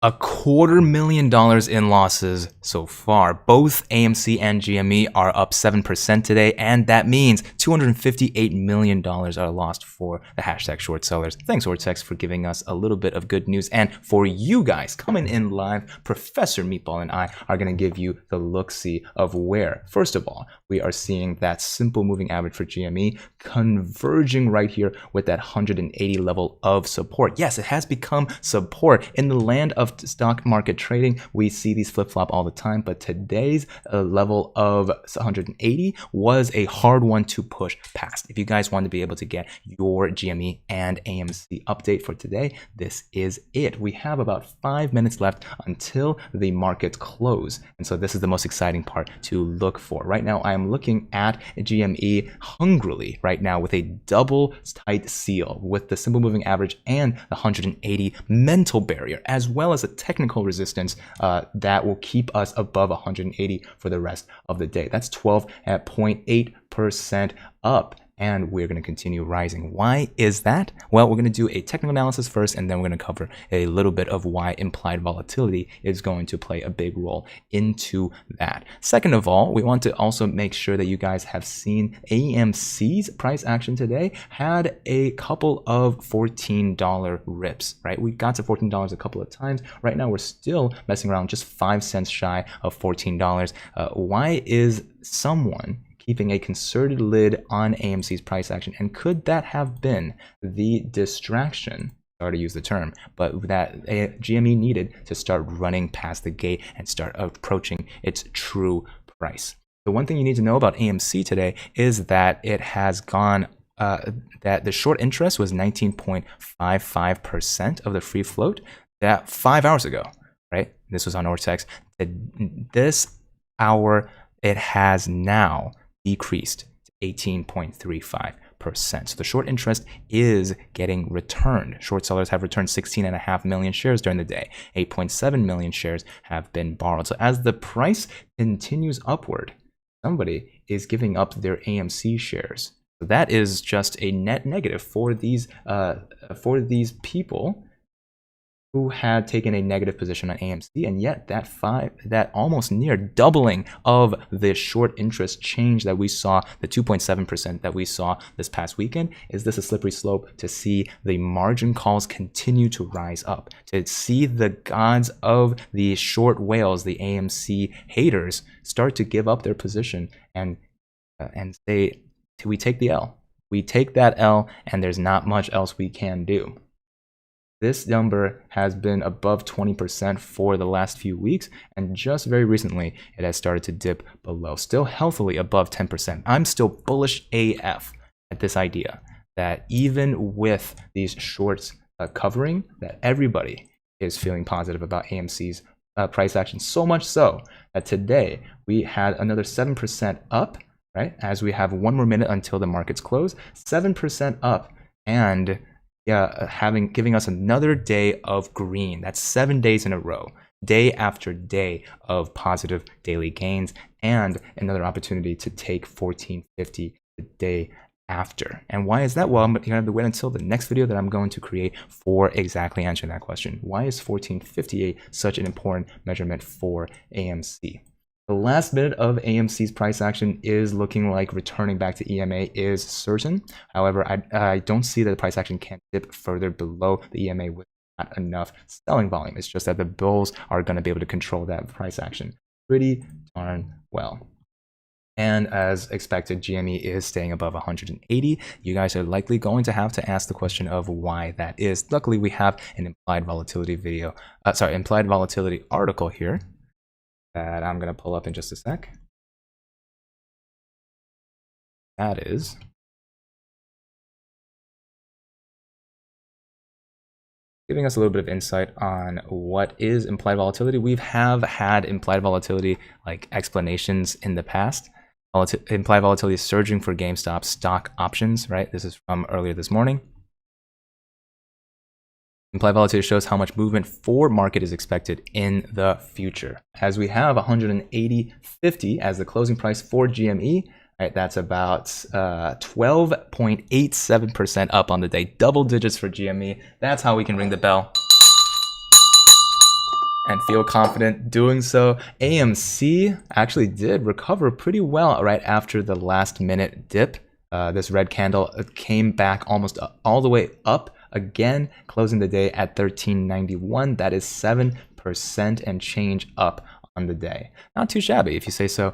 $250,000 in losses so far. Both AMC and GME are up 7% today, and that means $258 million are lost for the hashtag short sellers. Thanks, Ortex, for giving us a little bit of good news. And for you guys coming in live, Professor Meatball and I are going to give you the look-see of where, first of all, we are seeing that simple moving average for GME converging right here with that 180 level of support. Yes, it has become support in the land of stock market trading. We see these flip-flop all the time, but today's level of 180 was a hard one to push past. If you guys want to be able to get your GME and AMC update for today, this is it. We have about 5 minutes left until the markets close, and so this is the most exciting part to look for. Right now, I am looking at GME hungrily right now with a double tight seal with the simple moving average and the 180 mental barrier, as well as a technical resistance that will keep us above 180 for the rest of the day. That's 12.8% up. And we're going to continue rising. Why is that? Well, we're going to do a technical analysis first, and then we're going to cover a little bit of why implied volatility is going to play a big role into that. Second of all, we want to also make sure that you guys have seen AMC's price action today had a couple of $14 rips, right? We got to $14 a couple of times. Right now, we're still messing around just 5 cents shy of $14. Why is someone keeping a concerted lid on AMC's price action? And could that have been the distraction, sorry to use the term, but that GME needed to start running past the gate and start approaching its true price? The one thing you need to know about AMC today is that it has gone, that the short interest was 19.55% of the free float that 5 hours ago, right? This was on Ortex. This hour, it has now decreased to 18.35%. So the short interest is getting returned. Short sellers have returned 16.5 million shares during the day. 8.7 million shares have been borrowed. So as the price continues upward, somebody is giving up their AMC shares. So that is just a net negative for these people who had taken a negative position on AMC, and yet that almost near doubling of the short interest change that we saw, the 2.7% that we saw this past weekend, is this a slippery slope to see the margin calls continue to rise up, to see the gods of the short whales, the AMC haters, start to give up their position and say, we take the L. We take that L, and there's not much else we can do. This number has been above 20% for the last few weeks, and just very recently, it has started to dip below, still healthily above 10%. I'm still bullish AF at this idea that even with these shorts covering, that everybody is feeling positive about AMC's price action, so much so that today we had another 7% up, right? As we have one more minute until the markets close, 7% up, and giving us another day of green. That's 7 days in a row, day after day of positive daily gains, and another opportunity to take 1450 the day after. And why is that? Well, you're gonna have to wait until the next video that I'm going to create for exactly answering that question. Why is 1458 such an important measurement for AMC? The last minute of AMC's price action is looking like returning back to EMA is certain. However, I don't see that the price action can dip further below the EMA with not enough selling volume. It's just that the bulls are going to be able to control that price action pretty darn well. And as expected, GME is staying above 180. You guys are likely going to have to ask the question of why that is. Luckily, we have an implied volatility implied volatility article here that I'm going to pull up in just a sec. That is giving us a little bit of insight on what is implied volatility. We have had implied volatility like explanations in the past. Implied volatility is surging for GameStop stock options, right? This is from earlier this morning. Implied volatility shows how much movement for market is expected in the future. As we have 180.50 as the closing price for GME, right, that's about 12.87% up on the day, double digits for GME. That's how we can ring the bell and feel confident doing so. AMC actually did recover pretty well right after the last minute dip. This red candle came back almost all the way up again, closing the day at 1391. That is 7% and change up on the day. Not too shabby, if you say so,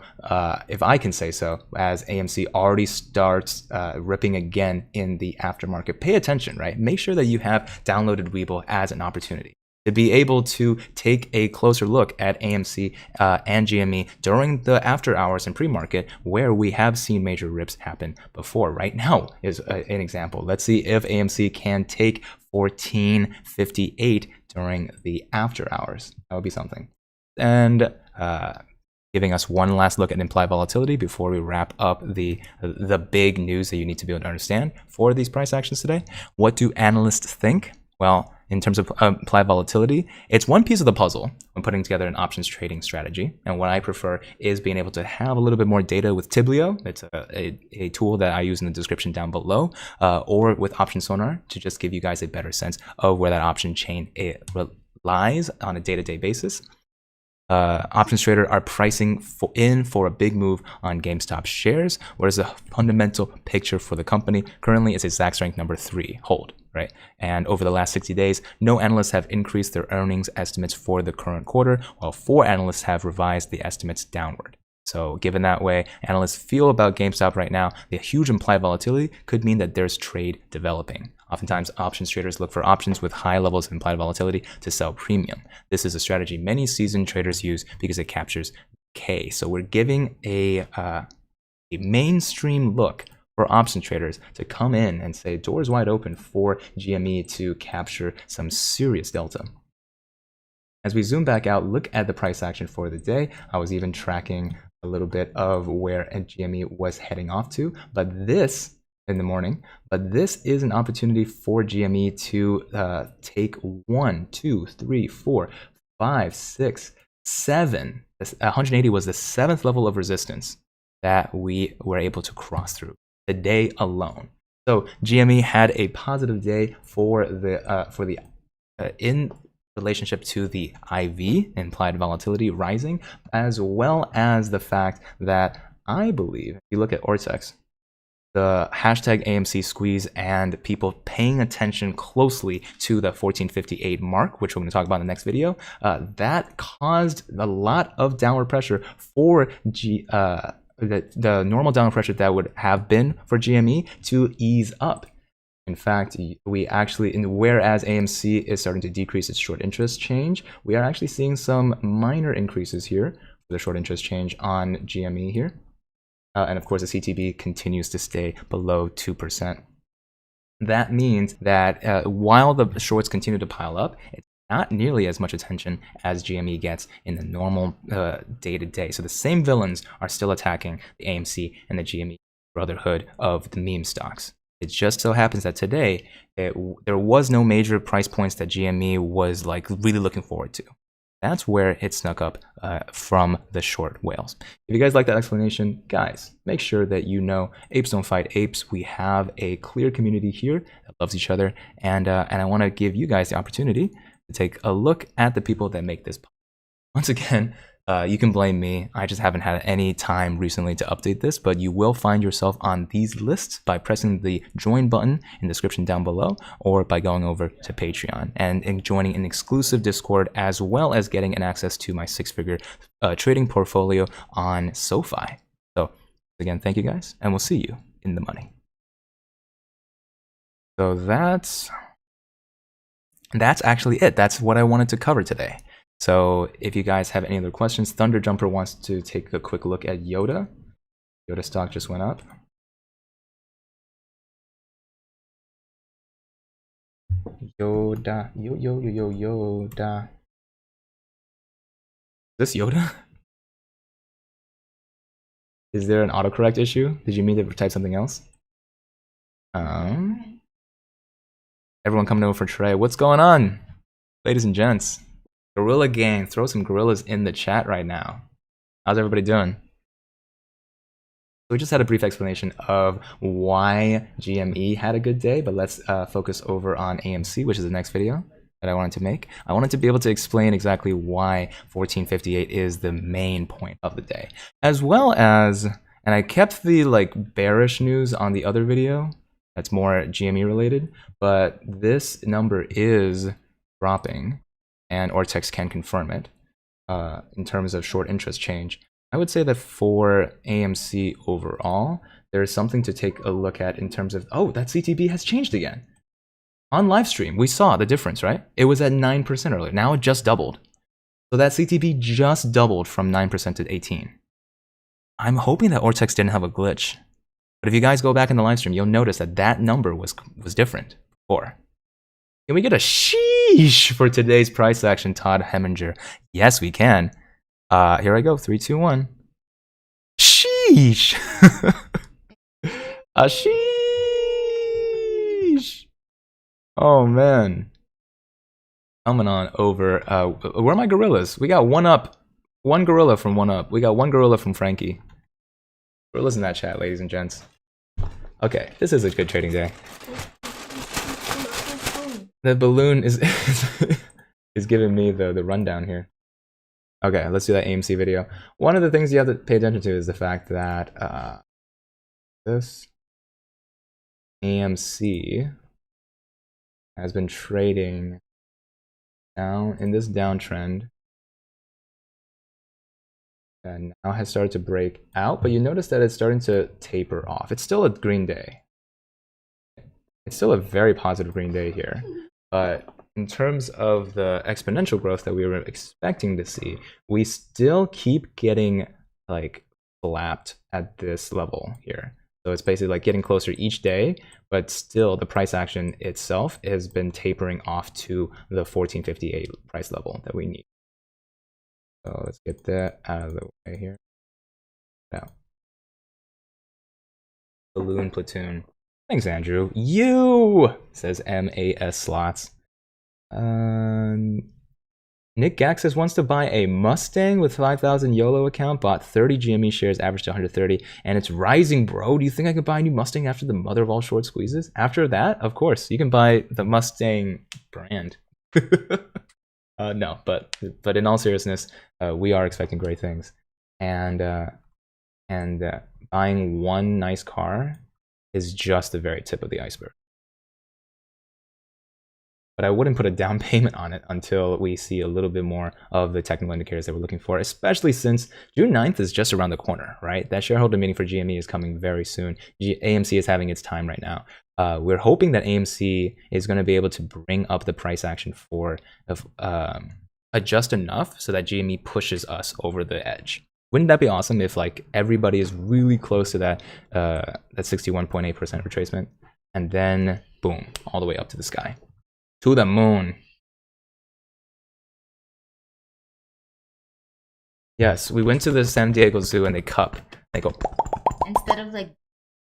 if I can say so, as AMC already starts ripping again in the aftermarket. Pay attention, right? Make sure that you have downloaded Webull as an opportunity to be able to take a closer look at AMC and GME during the after hours and pre-market, where we have seen major rips happen before. Right now is an example. Let's see if AMC can take 1458 during the after hours. That would be something. And giving us one last look at implied volatility before we wrap up the big news that you need to be able to understand for these price actions today. What do analysts think? Well, in terms of implied volatility, it's one piece of the puzzle when putting together an options trading strategy. And what I prefer is being able to have a little bit more data with Tiblio. It's a tool that I use in the description down below, or with Option Sonar to just give you guys a better sense of where that option chain lies on a day-to-day basis. Options traders are pricing for a big move on GameStop shares. What is the fundamental picture for the company? Currently, it's exact strength number 3, hold, right? And over the last 60 days, no analysts have increased their earnings estimates for the current quarter, while 4 analysts have revised the estimates downward. So given that way analysts feel about GameStop right now, the huge implied volatility could mean that there's trade developing. Oftentimes, options traders look for options with high levels of implied volatility to sell premium. This is a strategy many seasoned traders use because it captures K. So we're giving a mainstream look for option traders to come in and say doors wide open for GME to capture some serious delta. As we zoom back out, look at the price action for the day. I was even tracking a little bit of where GME was heading off to, but this in the morning, but this is an opportunity for GME to take 1, 2, 3, 4, 5, 6, 7. 180 was the 7th level of resistance that we were able to cross through today alone. So GME had a positive day for the in relationship to the IV, implied volatility, rising, as well as the fact that I believe, if you look at Ortex, the hashtag AMC squeeze and people paying attention closely to the 1458 mark, which we're going to talk about in the next video, that caused a lot of downward pressure for the normal downward pressure that would have been for GME to ease up. In fact, we actually, whereas AMC is starting to decrease its short interest change, we are actually seeing some minor increases here for the short interest change on GME here. And of course, the CTB continues to stay below 2%. That means that while the shorts continue to pile up, it's not nearly as much attention as GME gets in the normal day-to-day. So the same villains are still attacking the AMC and the GME brotherhood of the meme stocks. It just so happens that today, there was no major price points that GME was like really looking forward to. That's where it snuck up from the short whales. If you guys like that explanation, guys, make sure that you know apes don't fight apes. We have a clear community here that loves each other, and I want to give you guys the opportunity to take a look at the people that make this possible. Once again, you can blame me. I just haven't had any time recently to update this, but you will find yourself on these lists by pressing the join button in the description down below, or by going over to Patreon and joining an exclusive Discord, as well as getting an access to my 6-figure trading portfolio on SoFi. So again, thank you guys, and we'll see you in the money. So that's actually it. That's what I wanted to cover today. So if you guys have any other questions, Thunder Jumper wants to take a quick look at Yoda. Yoda stock just went up. Yoda, Yoda. Is this Yoda? Is there an autocorrect issue? Did you mean to type something else? Everyone coming over for Trey. What's going on, ladies and gents? Gorilla gang, throw some gorillas in the chat right now. How's everybody doing? We just had a brief explanation of why GME had a good day, but let's focus over on AMC, which is the next video that I wanted to make. I wanted to be able to explain exactly why 1458 is the main point of the day, as well as, and I kept the bearish news on the other video that's more GME related, but this number is dropping, and Ortex can confirm it in terms of short interest change. I would say that for AMC overall, there is something to take a look at in terms of, oh, that CTB has changed again. On live stream, we saw the difference, right? It was at 9% earlier. Now it just doubled. So that CTB just doubled from 9% to 18. I'm hoping that Ortex didn't have a glitch. But if you guys go back in the live stream, you'll notice that that number was different before. Can we get a sheesh for today's price action, Todd Heminger? Yes, we can. Here I go. 3, 2, 1. Sheesh. A sheesh. Oh man. Coming on over. Where are my gorillas? We got one up. One gorilla from one up. We got one gorilla from Frankie. Gorillas in that chat, ladies and gents. Okay, this is a good trading day. The balloon is giving me the rundown here. Okay, let's do that AMC video. One of the things you have to pay attention to is the fact that this AMC has been trading down in this downtrend, and now has started to break out, but you notice that it's starting to taper off. It's still a green day. It's still a very positive green day here, but in terms of the exponential growth that we were expecting to see, we still keep getting like flapped at this level here. So it's basically like getting closer each day, but still the price action itself has been tapering off to the 1458 price level that we need. So let's get that out of the way here. Now, balloon platoon. Thanks, Andrew. You says MAS slots. Nick Gaxis wants to buy a Mustang with 5,000 YOLO account, bought 30 GME shares, averaged to 130, and it's rising, bro. Do you think I could buy a new Mustang after the mother of all short squeezes? After that, of course, you can buy the Mustang brand. No, but in all seriousness, we are expecting great things, and buying one nice car is just the very tip of the iceberg. But I wouldn't put a down payment on it until we see a little bit more of the technical indicators that we're looking for, especially since June 9th is just around the corner, right? That shareholder meeting for GME is coming very soon. AMC is having its time right now. We're hoping that AMC is going to be able to bring up the price action for adjust enough so that GME pushes us over the edge. Wouldn't that be awesome if like everybody is really close to that 61.8% retracement, and then boom, all the way up to the sky, to the moon. Yes, we went to the San Diego Zoo and they cup. They go. Instead of like.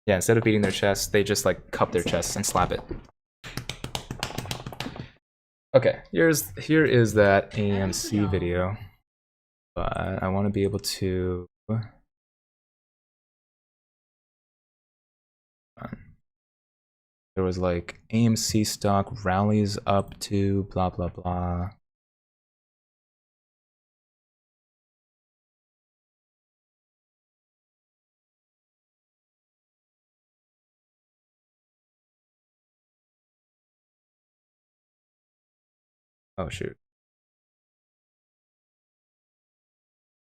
Yeah, instead of beating their chest, they just like cup their chests and slap it. Okay, here is that AMC video, but I want to be able to. There was like AMC stock rallies up to blah blah blah. Oh shoot.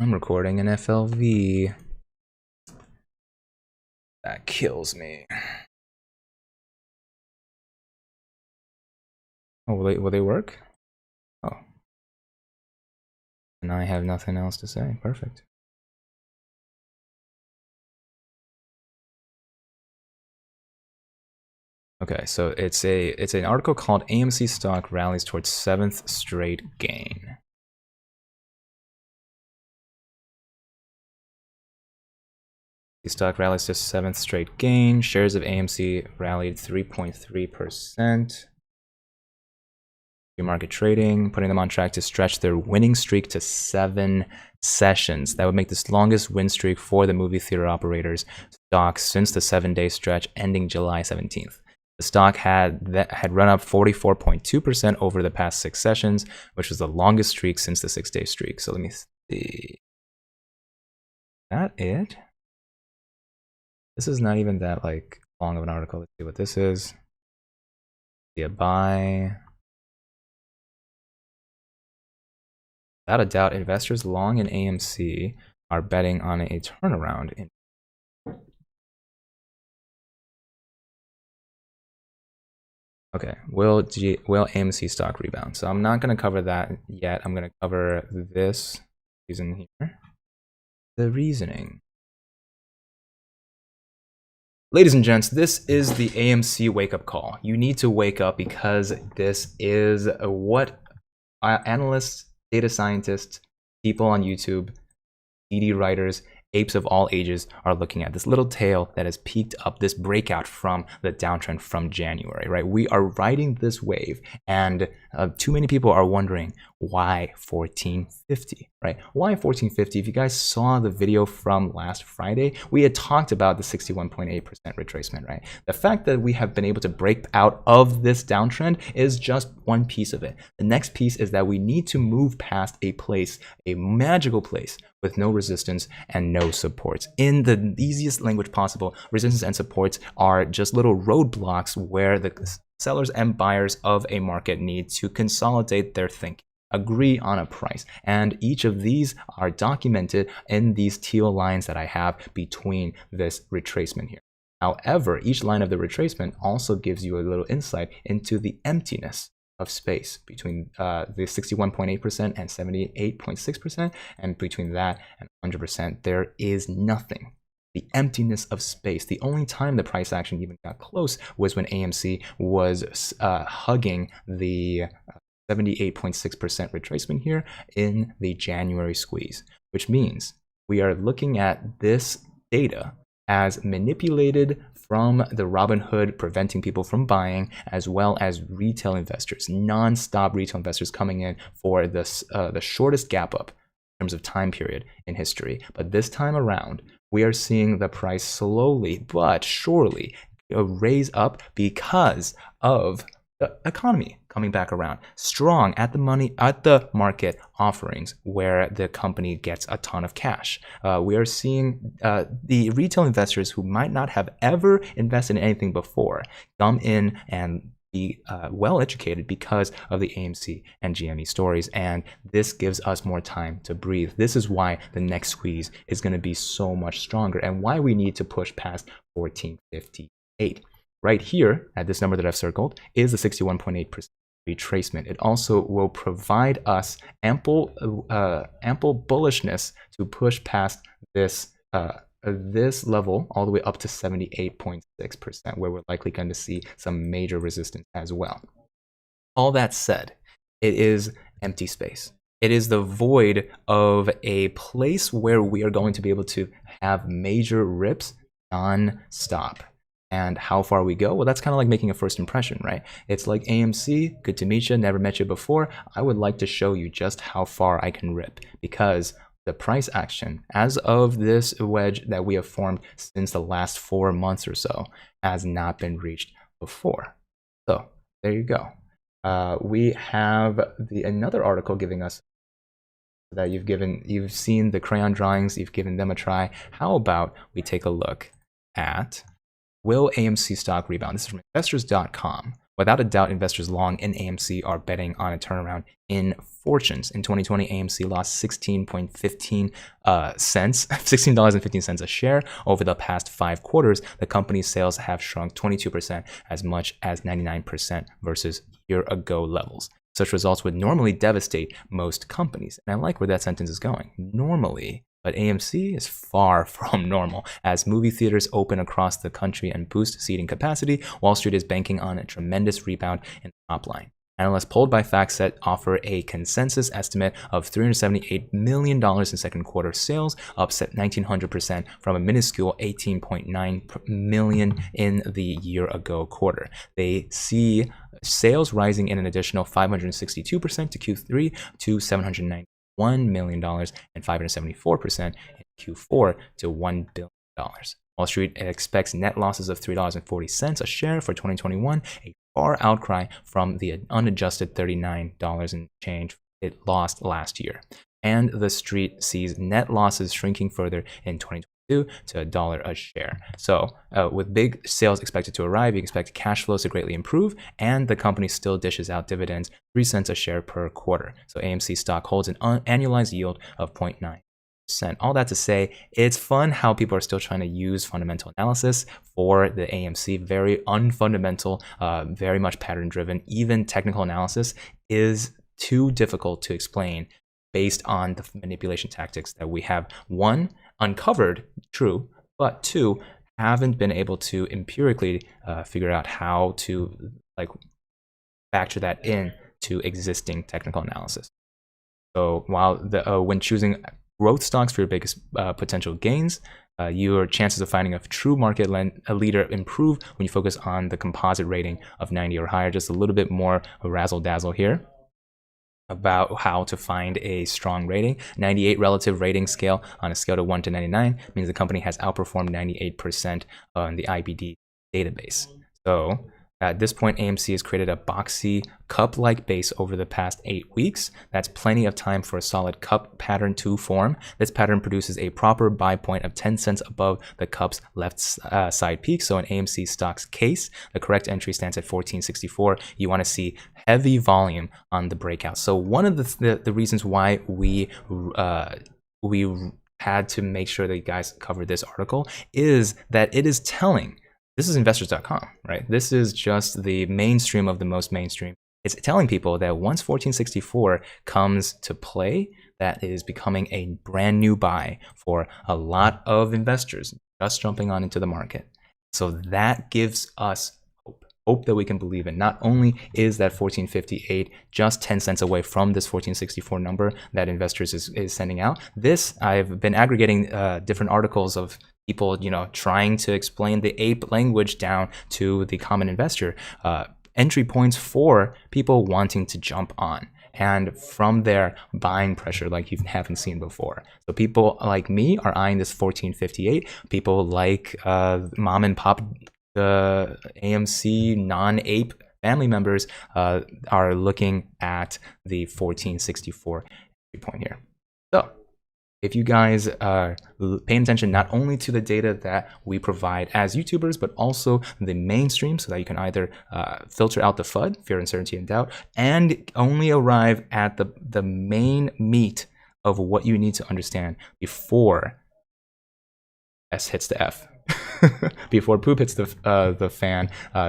I'm recording an FLV. That kills me. Oh, will they work? Oh. And I have nothing else to say. Perfect. Okay, so it's an article called AMC stock rallies towards 7th straight gain. The stock rallies to 7th straight gain. Shares of AMC rallied 3.3%. Market trading, putting them on track to stretch their winning streak to 7 sessions. That would make this longest win streak for the movie theater operators stock since the 7-day stretch ending July 17th. The stock had run up 44.2% over the past 6 sessions, which was the longest streak since the 6-day streak. So let me see. Is that it? This is not even that like long of an article. Let's see what this is. See a buy. Without a doubt, investors long in AMC are betting on a turnaround in. Okay, will AMC stock rebound? So I'm not going to cover that yet. I'm going to cover this reason here. The reasoning. Ladies and gents, this is the AMC wake-up call. You need to wake up because this is what analysts, data scientists, people on YouTube, DD writers, apes of all ages are looking at. This little tail that has peaked up, this breakout from the downtrend from January, right? We are riding this wave, and too many people are wondering why 1450, right? Why 1450? If you guys saw the video from last Friday, we had talked about the 61.8% retracement, right? The fact that we have been able to break out of this downtrend is just one piece of it. The next piece is that we need to move past a place, a magical place with no resistance and no supports. In the easiest language possible, resistance and supports are just little roadblocks where the sellers and buyers of a market need to consolidate their thinking, agree on a price. And each of these are documented in these teal lines that I have between this retracement here. However, each line of the retracement also gives you a little insight into the emptiness of space between the 61.8% and 78.6%, and between that and 100%, there is nothing. The emptiness of space. The only time the price action even got close was when AMC was hugging the 78.6% retracement here in the January squeeze, which means we are looking at this data as manipulated from the Robinhood, preventing people from buying, as well as retail investors, non-stop retail investors coming in for this the shortest gap up in terms of time period in history. But this time around, we are seeing the price slowly but surely raise up because of the economy coming back around, strong at the market offerings where the company gets a ton of cash. We are seeing the retail investors who might not have ever invested in anything before come in and be well educated because of the AMC and GME stories, and this gives us more time to breathe. This is why the next squeeze is going to be so much stronger, and why we need to push past 1458. Right here at this number that I've circled is the 61.8% retracement. It also will provide us ample bullishness to push past this this level all the way up to 78.6%, where we're likely going to see some major resistance as well. All that said, it is empty space. It is the void of a place where we are going to be able to have major rips non-stop. And how far we go? Well, that's kind of like making a first impression, right? It's like, AMC, good to meet you, never met you before. I would like to show you just how far I can rip, because the price action as of this wedge that we have formed since the last 4 months or so has not been reached before. So there you go. We have another article giving us that you've seen the crayon drawings, you've given them a try. How about we take a look at, will AMC stock rebound? This is from investors.com. Without a doubt, investors long in AMC are betting on a turnaround in fortunes. In 2020, AMC lost $16.15 a share. Over the past 5 quarters, the company's sales have shrunk 22%, as much as 99% versus year-ago levels. Such results would normally devastate most companies. And I like where that sentence is going. Normally. But AMC is far from normal. As movie theaters open across the country and boost seating capacity, Wall Street is banking on a tremendous rebound in the top line. Analysts polled by FactSet offer a consensus estimate of $378 million in second quarter sales, up 1,900% from a minuscule $18.9 million in the year-ago quarter. They see sales rising in an additional 562% to Q3 to $791 million and 574% in Q4 to $1 billion. Wall Street expects net losses of $3.40 a share for 2021, a far outcry from the unadjusted $39 and change it lost last year. And the street sees net losses shrinking further in 2022 to $1 a share. So with big sales expected to arrive, you expect cash flows to greatly improve, and the company still dishes out dividends 3 cents a share per quarter. So AMC stock holds an annualized yield of 0.9%. All that to say, it's fun how people are still trying to use fundamental analysis for the AMC. Very unfundamental, very much pattern driven. Even technical analysis is too difficult to explain based on the manipulation tactics that we have, 1, uncovered, true, but 2, haven't been able to empirically figure out how to factor that in to existing technical analysis. So while when choosing growth stocks for your biggest potential gains, your chances of finding a true market leader improve when you focus on the composite rating of 90 or higher. Just a little bit more razzle dazzle here about how to find a strong rating. 98 relative rating scale on a scale to 1 to 99 means the company has outperformed 98% on the IBD database. So at this point, AMC has created a boxy cup-like base over the past 8 weeks. That's plenty of time for a solid cup pattern to form. This pattern produces a proper buy point of 10 cents above the cup's left side peak. So in AMC stock's case, the correct entry stands at 1464. You want to see heavy volume on the breakout. So one of the reasons why we had to make sure that you guys covered this article is that it is telling. This is investors.com, right? This is just the mainstream of the most mainstream it's telling people that once 1464 comes to play, that is becoming a brand new buy for a lot of investors just jumping on into the market. So that gives us hope that we can believe in. Not only is that 1458 just 10 cents away from this 1464 number that investors is sending out. This, I've been aggregating different articles of people, trying to explain the ape language down to the common investor. Entry points for people wanting to jump on. And from there, buying pressure like you haven't seen before. So people like me are eyeing this 1458. People like mom and pop, the AMC non-ape family members are looking at the 1464 entry point here. So if you guys are paying attention not only to the data that we provide as YouTubers, but also the mainstream, so that you can either filter out the FUD, fear, uncertainty, and doubt, and only arrive at the main meat of what you need to understand before S hits the F. Before poop hits the fan,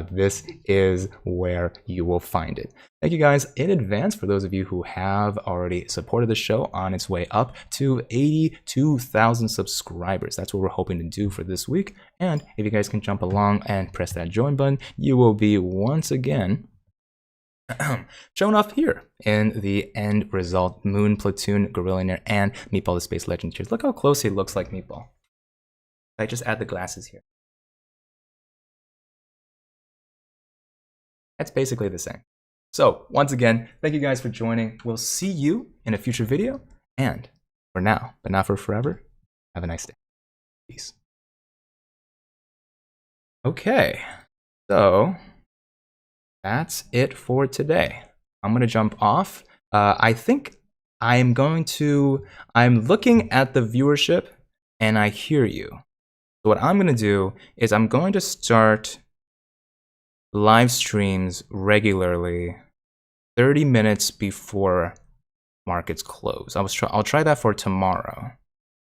this is where you will find it. Thank you guys in advance for those of you who have already supported the show on its way up to 82,000 subscribers. That's what we're hoping to do for this week. And if you guys can jump along and press that join button, you will be once again shown off here in the end result. Moon, Platoon, Gorillionaire, and Meatball the Space Legend tiers. Look how close he looks like Meatball. I just add the glasses here. That's basically the same. So once again, thank you guys for joining. We'll see you in a future video. And for now, but not for forever, have a nice day. Peace. Okay, so that's it for today. I'm gonna jump off. I think I'm looking at the viewership and I hear you. So what I'm gonna do is I'm going to start live streams regularly 30 minutes before markets close. I'll try that for tomorrow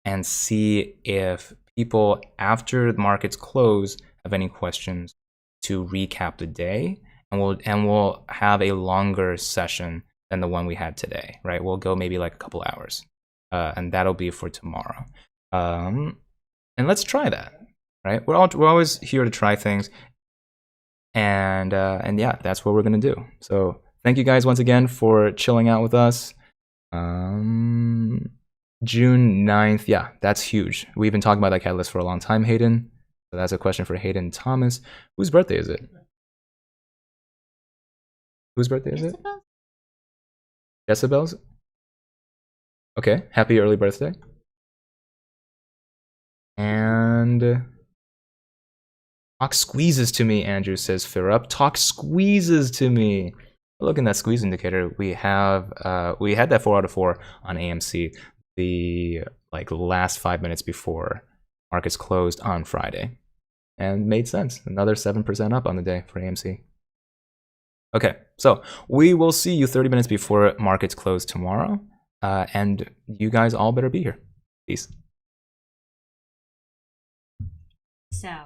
and see if people after the markets close have any questions to recap the day, and we'll have a longer session than the one we had today, right? We'll go maybe like a couple hours, and that'll be for tomorrow. And let's try that, right? We're always here to try things, and yeah, that's what we're gonna do. So thank you guys once again for chilling out with us. June 9th, yeah, that's huge. We've been talking about that catalyst for a long time, Hayden. So that's a question for Hayden Thomas. Whose birthday is it? Whose birthday is it? Jezebel's? Okay, happy early birthday. And talk squeezes to me, Andrew says. Fear up. Talk squeezes to me. Look in that squeeze indicator. We had that 4 out of 4 on AMC the last 5 minutes before markets closed on Friday, and made sense. Another 7% up on the day for AMC. Okay, so we will see you 30 minutes before markets close tomorrow, and you guys all better be here. Peace. So